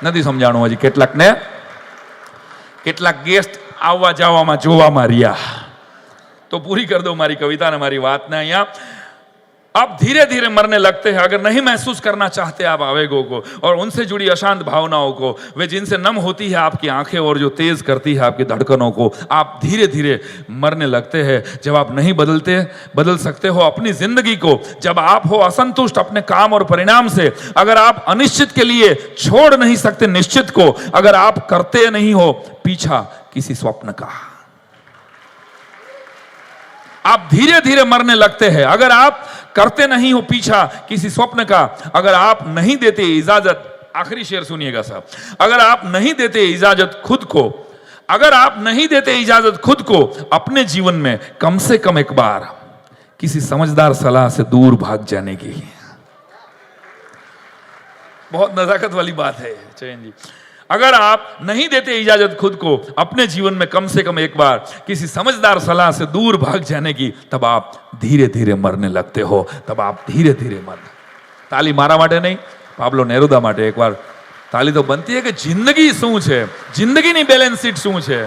નથી સમજાણું હજી કેટલાકને. કેટલાક ગેસ્ટ આવવા જવામાં જોવામાં રહ્યા. તો પૂરી કરી દઉં મારી કવિતા અને મારી વાતને અહીંયા. आप धीरे धीरे मरने लगते हैं अगर नहीं महसूस करना चाहते आप आवेगों को और उनसे जुड़ी अशांत भावनाओं को, वे जिनसे नम होती है आपकी आंखें और जो तेज करती है आपकी धड़कनों को, आप धीरे धीरे मरने लगते हैं जब आप नहीं बदल सकते हो अपनी जिंदगी को, जब आप हो असंतुष्ट अपने काम और परिणाम से, अगर आप अनिश्चित के लिए छोड़ नहीं सकते निश्चित को, अगर आप करते नहीं हो पीछा किसी स्वप्न का, आप धीरे धीरे मरने लगते हैं अगर आप करते नहीं हो पीछा किसी स्वप्न का, अगर आप नहीं देते इजाजत, आखिरी शेर सुनिएगा साहब, अगर आप नहीं देते इजाजत खुद को, अगर आप नहीं देते इजाजत खुद को अपने जीवन में कम से कम एक बार किसी समझदार सलाह से दूर भाग जाने की। बहुत नजाकत वाली बात है चयन जी। अगर आप नहीं देते इजाजत खुद को अपने जीवन में कम से कम एक बार किसी समझदार सलाह से दूर भाग जाने की, तब आप धीरे धीरे मरने लगते हो, तब आप धीरे धीरे मरने। ताली मारा માટે નહીં, પાબ્લો નેરુદા માટે એકવાર તાલી તો બનતી है કે જિંદગી શું છે, જિંદગીની બેલેન્સ શીટ શું છે।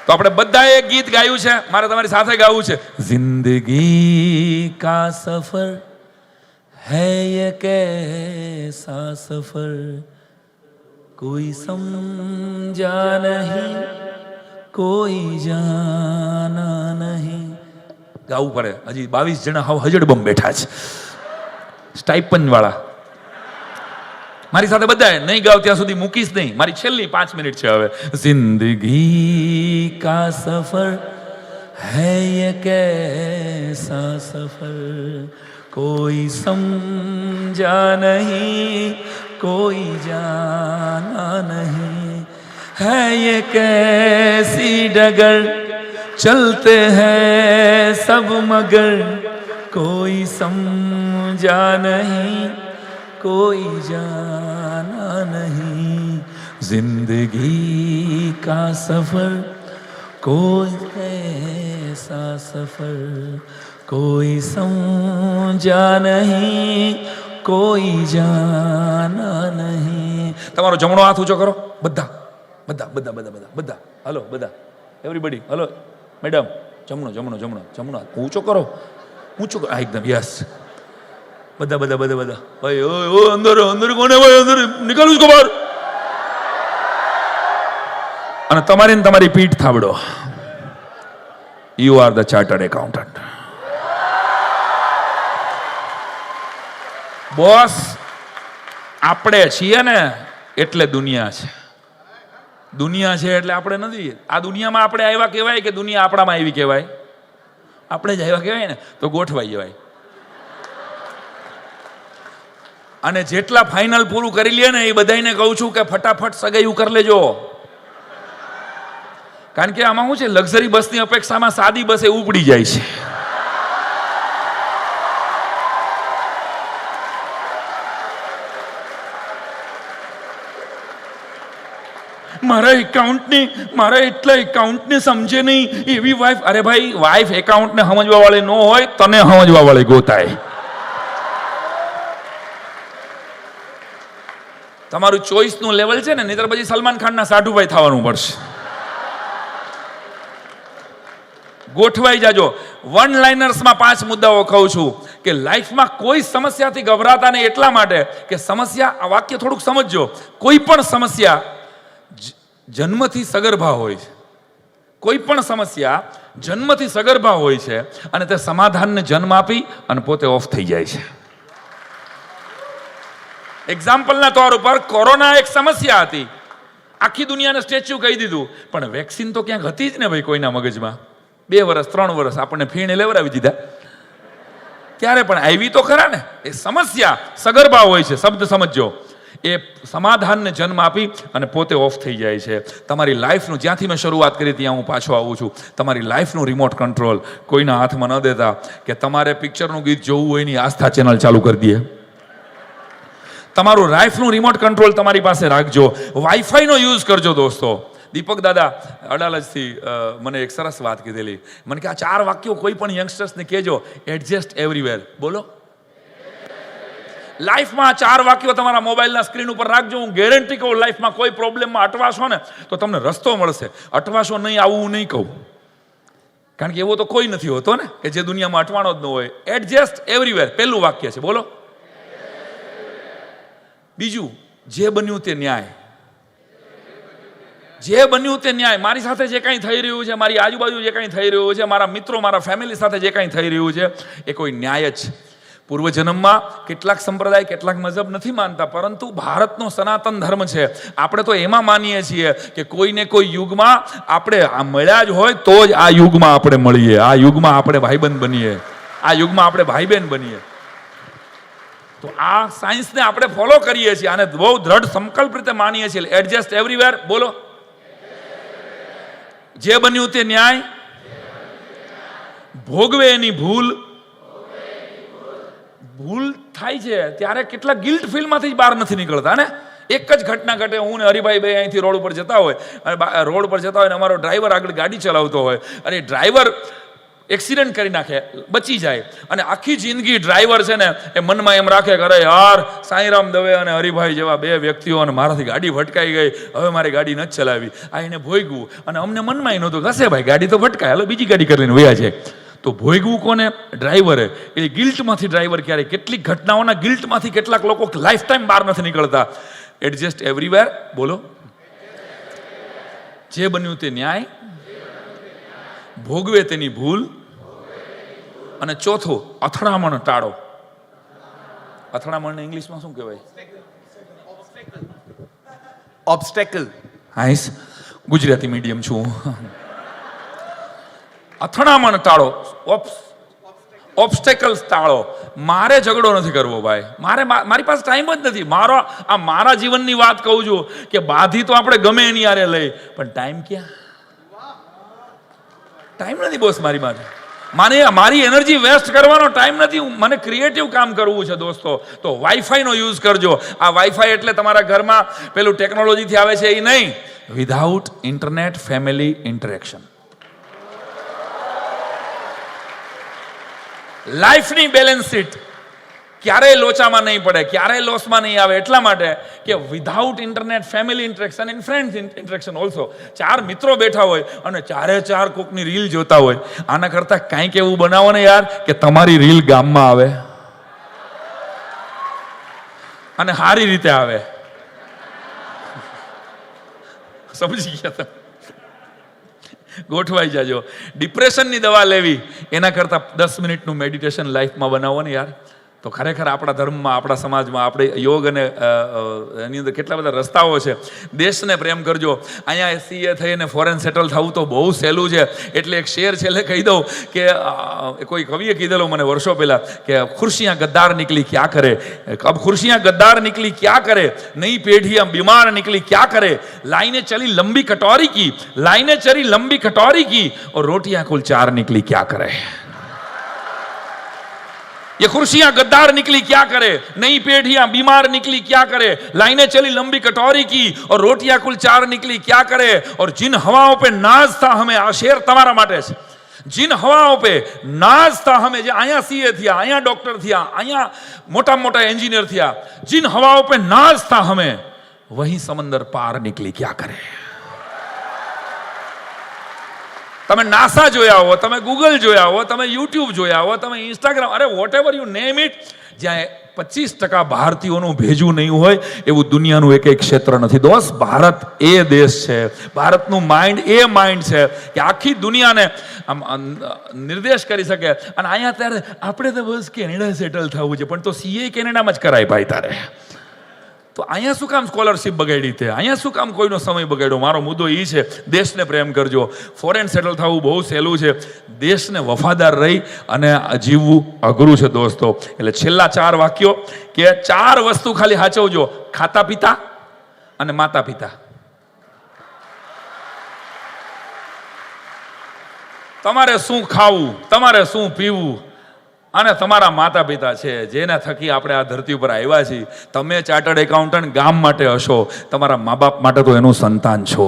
તો આપણે બધાએ એક ગીત ગાયું છે, મારે તમારી સાથે ગાવું છે। जिंदगी का सफर है ये कैसा सफर, कोई समझा नहीं कोई जाना नहीं। ગાવું પડે, હજી 22 જણા હાવ હજડબમ બેઠા છે સ્ટાઇપન્ડ વાળા। મારી સાથે બધાએ નહીં ગાવ ત્યાં સુધી મૂકીશ નહીં, મારી છેલ્લી 5 મિનિટ છે હવે। जिंदगी का सफर है ये कैसा सफर, कोई समझा नहीं कोई जाना नहीं, है ये कैसी डगर चलते हैं सब मगर, कोई समझा नहीं कोई जाना नहीं। जिंदगी का सफर कोई ऐसा सफर, कोई समझा नहीं कोई जाना नहीं। તમારો જમણો હાથ ઊંચો કરો બધા બધા બધા બધા બધા બધા, હલો બધા, એવરીબડી, હલો મેડમ, જમણો જમણો જમણો જમણો હાથ ઊંચો કરો, ઊંચો કરો, હા એકદમ, યસ, બધા બધા બધા બધા, ભાઈ ઓ અંદર અંદર કોને ભાઈ અંદર નીકળું છો બહાર, અને તમારી ને તમારી પીઠ થાબડો। You are the chartered accountant. Boss આપણે છીએ ને એટલે દુનિયા છે, દુનિયા છે એટલે આપણે નથી। આ દુનિયામાં આપણે આવ્યા કહેવાય કે દુનિયા આપણામાં આવી કહેવાય? આપણે જ આવ્યા કહેવાય ને, તો ગોઠવાઈ જવાય। અને જેટલા ફાઇનલ પૂરું કરી લે ને એ બધાને કહું છું કે ફટાફટ સગાઈયું કરી લેજો, કારણ કે આમાં શું છે, લક્ઝરી બસની અપેક્ષામાં સાદી બસ એ ઉપડી જાય છે। મારા એટલા એકાઉન્ટને સમજે નહીં એવી વાઈફ, અરે ભાઈ વાઈફ એકાઉન્ટને સમજવા વાળી ન હોય, તને સમજવા વાળી ગોતાય। તમારું ચોઈસનું લેવલ છે ને, નહીતર પછી સલમાન ખાનના સાઢુભાઈ થવાનું પડશે। ગોઠવાઈ જાજો। વન લાઇનર્સમાં 5 મુદ્દાઓ કહું છું કે લાઈફમાં કોઈ સમસ્યાથી ગભરાતા નહીં, એટલા માટે કે સમસ્યા, આ વાક્ય થોડુંક સમજજો, કોઈ પણ સમસ્યા જન્મથી સગર્ભા હોય છે, કોઈ પણ સમસ્યા જન્મથી સગર્ભા હોય છે અને તે સમાધાનને જન્મ આપી અને પોતે ઓફ થઈ જાય છે। એક્ઝામ્પલના તौर ઉપર કોરોના એક સમસ્યા હતી, આખી દુનિયાને સ્ટેચ્યુ કહી દીધું, પણ વેક્સિન તો ક્યાંક હતી જ ને ભાઈ કોઈના મગજમાં। 2 વર્ષ 3 વર્ષ આપણને ફીણે લેવડાવી દીધા, ત્યારે પણ આવી તો ખરા ને। એ સમસ્યા સગર્ભા હોય છે, શબ્દ સમજજો, એ સમાધાનને જન્મ આપી અને પોતે ઓફ થઈ જાય છે। તમારી લાઈફનું, જ્યાંથી મેં શરૂઆત કરી ત્યાં હું પાછો આવું છું, તમારી લાઈફનું રિમોટ કંટ્રોલ કોઈના હાથમાં ન દેતા કે તમારે પિક્ચરનું ગીત જોવું હોય ની આસ્થા ચેનલ ચાલુ કરી દઈએ। તમારું લાઈફનું રિમોટ કંટ્રોલ તમારી પાસે રાખજો, વાઈફાઈનો યુઝ કરજો દોસ્તો। દીપક દાદા અડાલજથી મને એક સરસ વાત કીધેલી, મને કે આ 4 વાક્યો કોઈ પણ યંગસ્ટર્સને કહેજો, એડજસ્ટ એવરીવેર। બોલો, લાઈફમાં 4 વાક્યો તમારા મોબાઈલના સ્ક્રીન ઉપર રાખજો। હું ગેરંટી કહું, લાઈફમાં કોઈ પ્રોબ્લેમમાં અટવાશો ને તો તમને રસ્તો મળશે। અટવાશો નહીં, આવું નહીં કહું, કારણ કે એવો તો કોઈ નથી હોતો ને કે જે દુનિયામાં અટવાણો જ ન હોય. એડજસ્ટ એવરીવેર પહેલું વાક્ય છે, બોલો. બીજું, જે બન્યું તે ન્યાય. જે બન્યું તે ન્યાય. મારી સાથે જે કંઈ થઈ રહ્યું છે, મારી આજુબાજુ જે કંઈ થઈ રહ્યું છે, મારા મિત્રો, મારા ફેમિલી સાથે જે કંઈ થઈ રહ્યું છે, એ કોઈ ન્યાય જ. પૂર્વજન્મમાં કેટલાક સંપ્રદાય, કેટલાક મજહબ નથી માનતા, પરંતુ ભારતનો સનાતન ધર્મ છે. આપણે તો એમાં માનીએ છીએ કે કોઈને કોઈ યુગમાં આપણે આ મળ્યા જ હોય તો જ આ યુગમાં આપણે મળીએ, આ યુગમાં આપણે ભાઈબંધ બનીએ, આ યુગમાં આપણે ભાઈ બહેન બનીએ. તો આ સાયન્સને આપણે ફોલો કરીએ છીએ અને બહુ દ્રઢ સંકલ્પ રીતે માનીએ છીએ. એડજસ્ટ એવરીવેર, બોલો. જે બન્યું તે ન્યાય, ભોગવે એની ભૂલ. ભૂલ થાય છે ત્યારે કેટલા ગિલ્ટ ફીલમાંથી બહાર નથી નીકળતા ને. એક જ ઘટના ઘટે, હું ને હરિભાઈ બે અહીંથી રોડ ઉપર જતા હોય, અને રોડ પર જતા હોય ને અમારો ડ્રાઈવર આગળ ગાડી ચલાવતો હોય, અને ડ્રાઈવર એક્સિડન્ટ કરી નાખે, બચી જાય, અને આખી જિંદગી ડ્રાઈવર છે ને એ મનમાં એમ રાખે કે અરે યાર, સાંઈરામ દવે અને હરિભાઈ જેવા બે વ્યક્તિઓ અને મારાથી ગાડી ભટકાઈ ગઈ, હવે મારી ગાડી નથી ચલાવી. આ એને ભોગવું, અને અમને મનમાં એ નહોતું કશે ભાઈ ગાડી તો ભટકાય, હાલો બીજી ગાડી કરીને વયા છે. તો ભોગવું કોને? ડ્રાઈવરે. એ ગિલ્ટમાંથી ડ્રાઈવર ક્યારે, કેટલીક ઘટનાઓના ગિલ્ટમાંથી કેટલાક લોકો લાઈફ ટાઈમ બહાર નથી નીકળતા. એડજસ્ટ એવરીવેર, બોલો. જે બન્યું તે ન્યાય, ભોગવે તેની ભૂલ, અને ચોથું, અથડામણ ટાળો. અથડામણને ઇંગ્લિશમાં શું કહેવાય? ઓબ્સ્ટેકલ. હાઈસ, ગુજરાતી મીડિયમ છું. અથડામણ ટાળો, ઓબ્સ્ટેકલ્સ ટાળો. મારે ઝઘડો નથી કરવો ભાઈ, મારી પાસે ટાઈમ જ નથી. મારા જીવનની વાત કહું છું કે બાધી તો આપણે ગમે એની યારે લઈ, પણ ટાઈમ ક્યાં? ટાઈમ નથી બોસ મારી પાસે. મારી એનર્જી વેસ્ટ કરવાનો ટાઈમ નથી. મને ક્રિએટિવ કામ કરવું છે દોસ્તો. તો વાઈફાઈ નો યુઝ કરજો. આ વાઈફાઈ એટલે તમારા ઘરમાં પેલું ટેકનોલોજીથી આવે છે એ નહીં. Without internet family interaction. લાઈફની બેલેન્સ શીટ ક્યારેય લોચામાં નહીં પડે, ક્યારેય લોસમાં નહીં આવે. એટલા માટે કે without internet family interaction and friends interaction also. 4 મિત્રો બેઠા હોય અને ચારે ચાર કોકની રીલ જોતા હોય, આના કરતા કંઈક એવું બનાવો ને યાર કે તમારી રીલ ગામમાં આવે અને સારી રીતે આવે. સમજી ગયા તમે? ગોઠવાઈ જાજો. ડિપ્રેશનની દવા લેવી એના કરતા 10 મિનિટનું મેડિટેશન લાઈફમાં બનાવો ને યાર, તો ખરેખર આપણા ધર્મમાં, આપણા સમાજમાં, આપણે યોગ અને એની અંદર કેટલા બધા રસ્તાઓ છે. દેશને પ્રેમ કરજો. અહીંયા સીએ થઈને ફોરેન સેટલ થવું તો બહુ સહેલું છે. એટલે એક શેર છેલ્લે કહી દઉં કે કોઈ કવિએ કીધેલો મને વર્ષો પહેલા કે ખુરશિયાँ ગદ્દાર નિકલી ક્યાં કરે, અબ ખુરશિયાँ ગદ્દાર નિકલી ક્યાં કરે, નई પેઢિयाँ बीमार निकली क्या करे, लाइनें चली लंबी कटोरी की, लाइनें चली लंबी कटोरी की, और रोटियां कुल 4 निकली क्या करे. ये खुर्सियां गद्दार निकली क्या करे, नई पेढ़ियां बीमार निकली क्या करे, लाइनें चली लंबी कटोरी की, और रोटियां कुल 4 निकली क्या करे. और जिन हवाओं पे नाज था हमें, आ शेर તમારા માટે છે. जिन हवाओं पे नाज था हमें, જે અહીંયા સીએ થયા, અહીંયા ડોક્ટર થયા, અહીંયા મોટા મોટા એન્જિનિયર થયા, जिन हवाओं पे नाज था हमें, वही समंदर पार निकली क्या करे. તમે નાસા જોયા હો, તમે ગૂગલ જોયા હો, તમે યુટ્યુબ જોયા હો, તમે ઇન્સ્ટાગ્રામ, અરે whatever you name it, જ્યાં 25% ભારતીયોનું ભેજું નહીં હોય એવું દુનિયાનું એક ક્ષેત્ર નથી. દોસ્ત, ભારત એ દેશ છે, ભારતનું માઇન્ડ એ માઇન્ડ છે કે આખી દુનિયાને નિર્દેશ કરી શકે. અને અહીંયા ત્યારે આપણે તો બસ કેનેડા સેટલ થવું છે, પણ તો સીએ કેનેડામાં જ કરાય ભાઈ તારે. તો અહીંયા શું કામ સ્કોલરશિપ બગાડી તે, અહીંયા શું કામ કોઈનો સમય બગાડ્યો. મારો મુદ્દો એ છે, દેશને પ્રેમ કરજો. ફોરેન સેટલ થવું બહુ સહેલું છે, દેશને વફાદાર રહી અને જીવવું અઘરું છે દોસ્તો. એટલે છેલ્લા 4 વાક્યો કે 4 વસ્તુ ખાલી સાચવજો: ખાતા પીતા અને માતા પિતા. તમારે શું ખાવું, તમારે શું પીવું, અને તમારા માતા પિતા છે જેના થકી આપણે આ ધરતી ઉપર આવ્યા છીએ. તમે ચાર્ટર્ડ એકાઉન્ટન્ટ ગામ માટે હશો, તમારા મા બાપ માટે તો એનું સંતાન છો.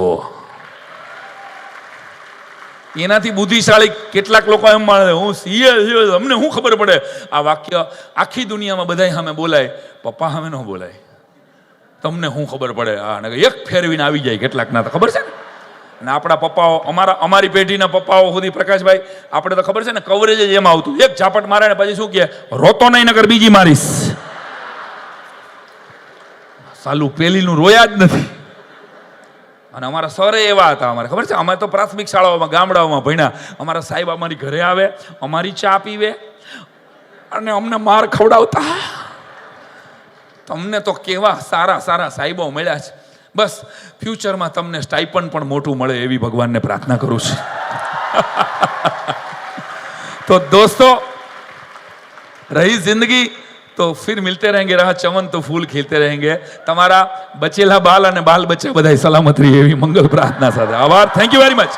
એનાથી બુદ્ધિશાળી કેટલાક લોકો એમ માને હું સીએ, અમને શું ખબર પડે. આ વાક્ય આખી દુનિયામાં બધા સામે બોલાય, પપ્પા સામે ન બોલાય. તમને શું ખબર પડે? એક ફેરવીને આવી જાય કેટલાકના, તો ખબર છે ને. અને આપણા પપ્પાઓ અમારી પેઢીના પપ્પાઓ સુધી પ્રકાશભાઈ આપણે તો ખબર છે ને કવરેજ જ એમ આવતું, એક ઝાપટ મારે ને પછી શું કહે, રોતો નહીં નકર બીજી મારીશ. સાલું પેલીનું રોયા જ નથી. અને અમારા સર એવા હતા, અમારે ખબર છે, અમે તો પ્રાથમિક શાળાઓમાં ગામડાઓમાં ભણ્યા. અમારા સાહેબ અમારી ઘરે આવે, અમારી ચા પીવે અને અમને માર ખવડાવતા. તમને તો કેવા સારા સારા સાહેબો મળ્યા છે. બસ ફ્યુચરમાં તમને સ્ટાઇપન્ડ પણ મોટું મળે એવી ભગવાનને પ્રાર્થના કરું છું. तो दोस्तों रही जिंदगी तो फिर मिलते रहेंगे, रहा चमन तो फूल खिलते रहेंगे. તમારા બચેલા બાલ અને બાલ બચ્ચા બધા સલામત રહે એવી મંગલ પ્રાર્થના સાથે આભાર. Thank you very much.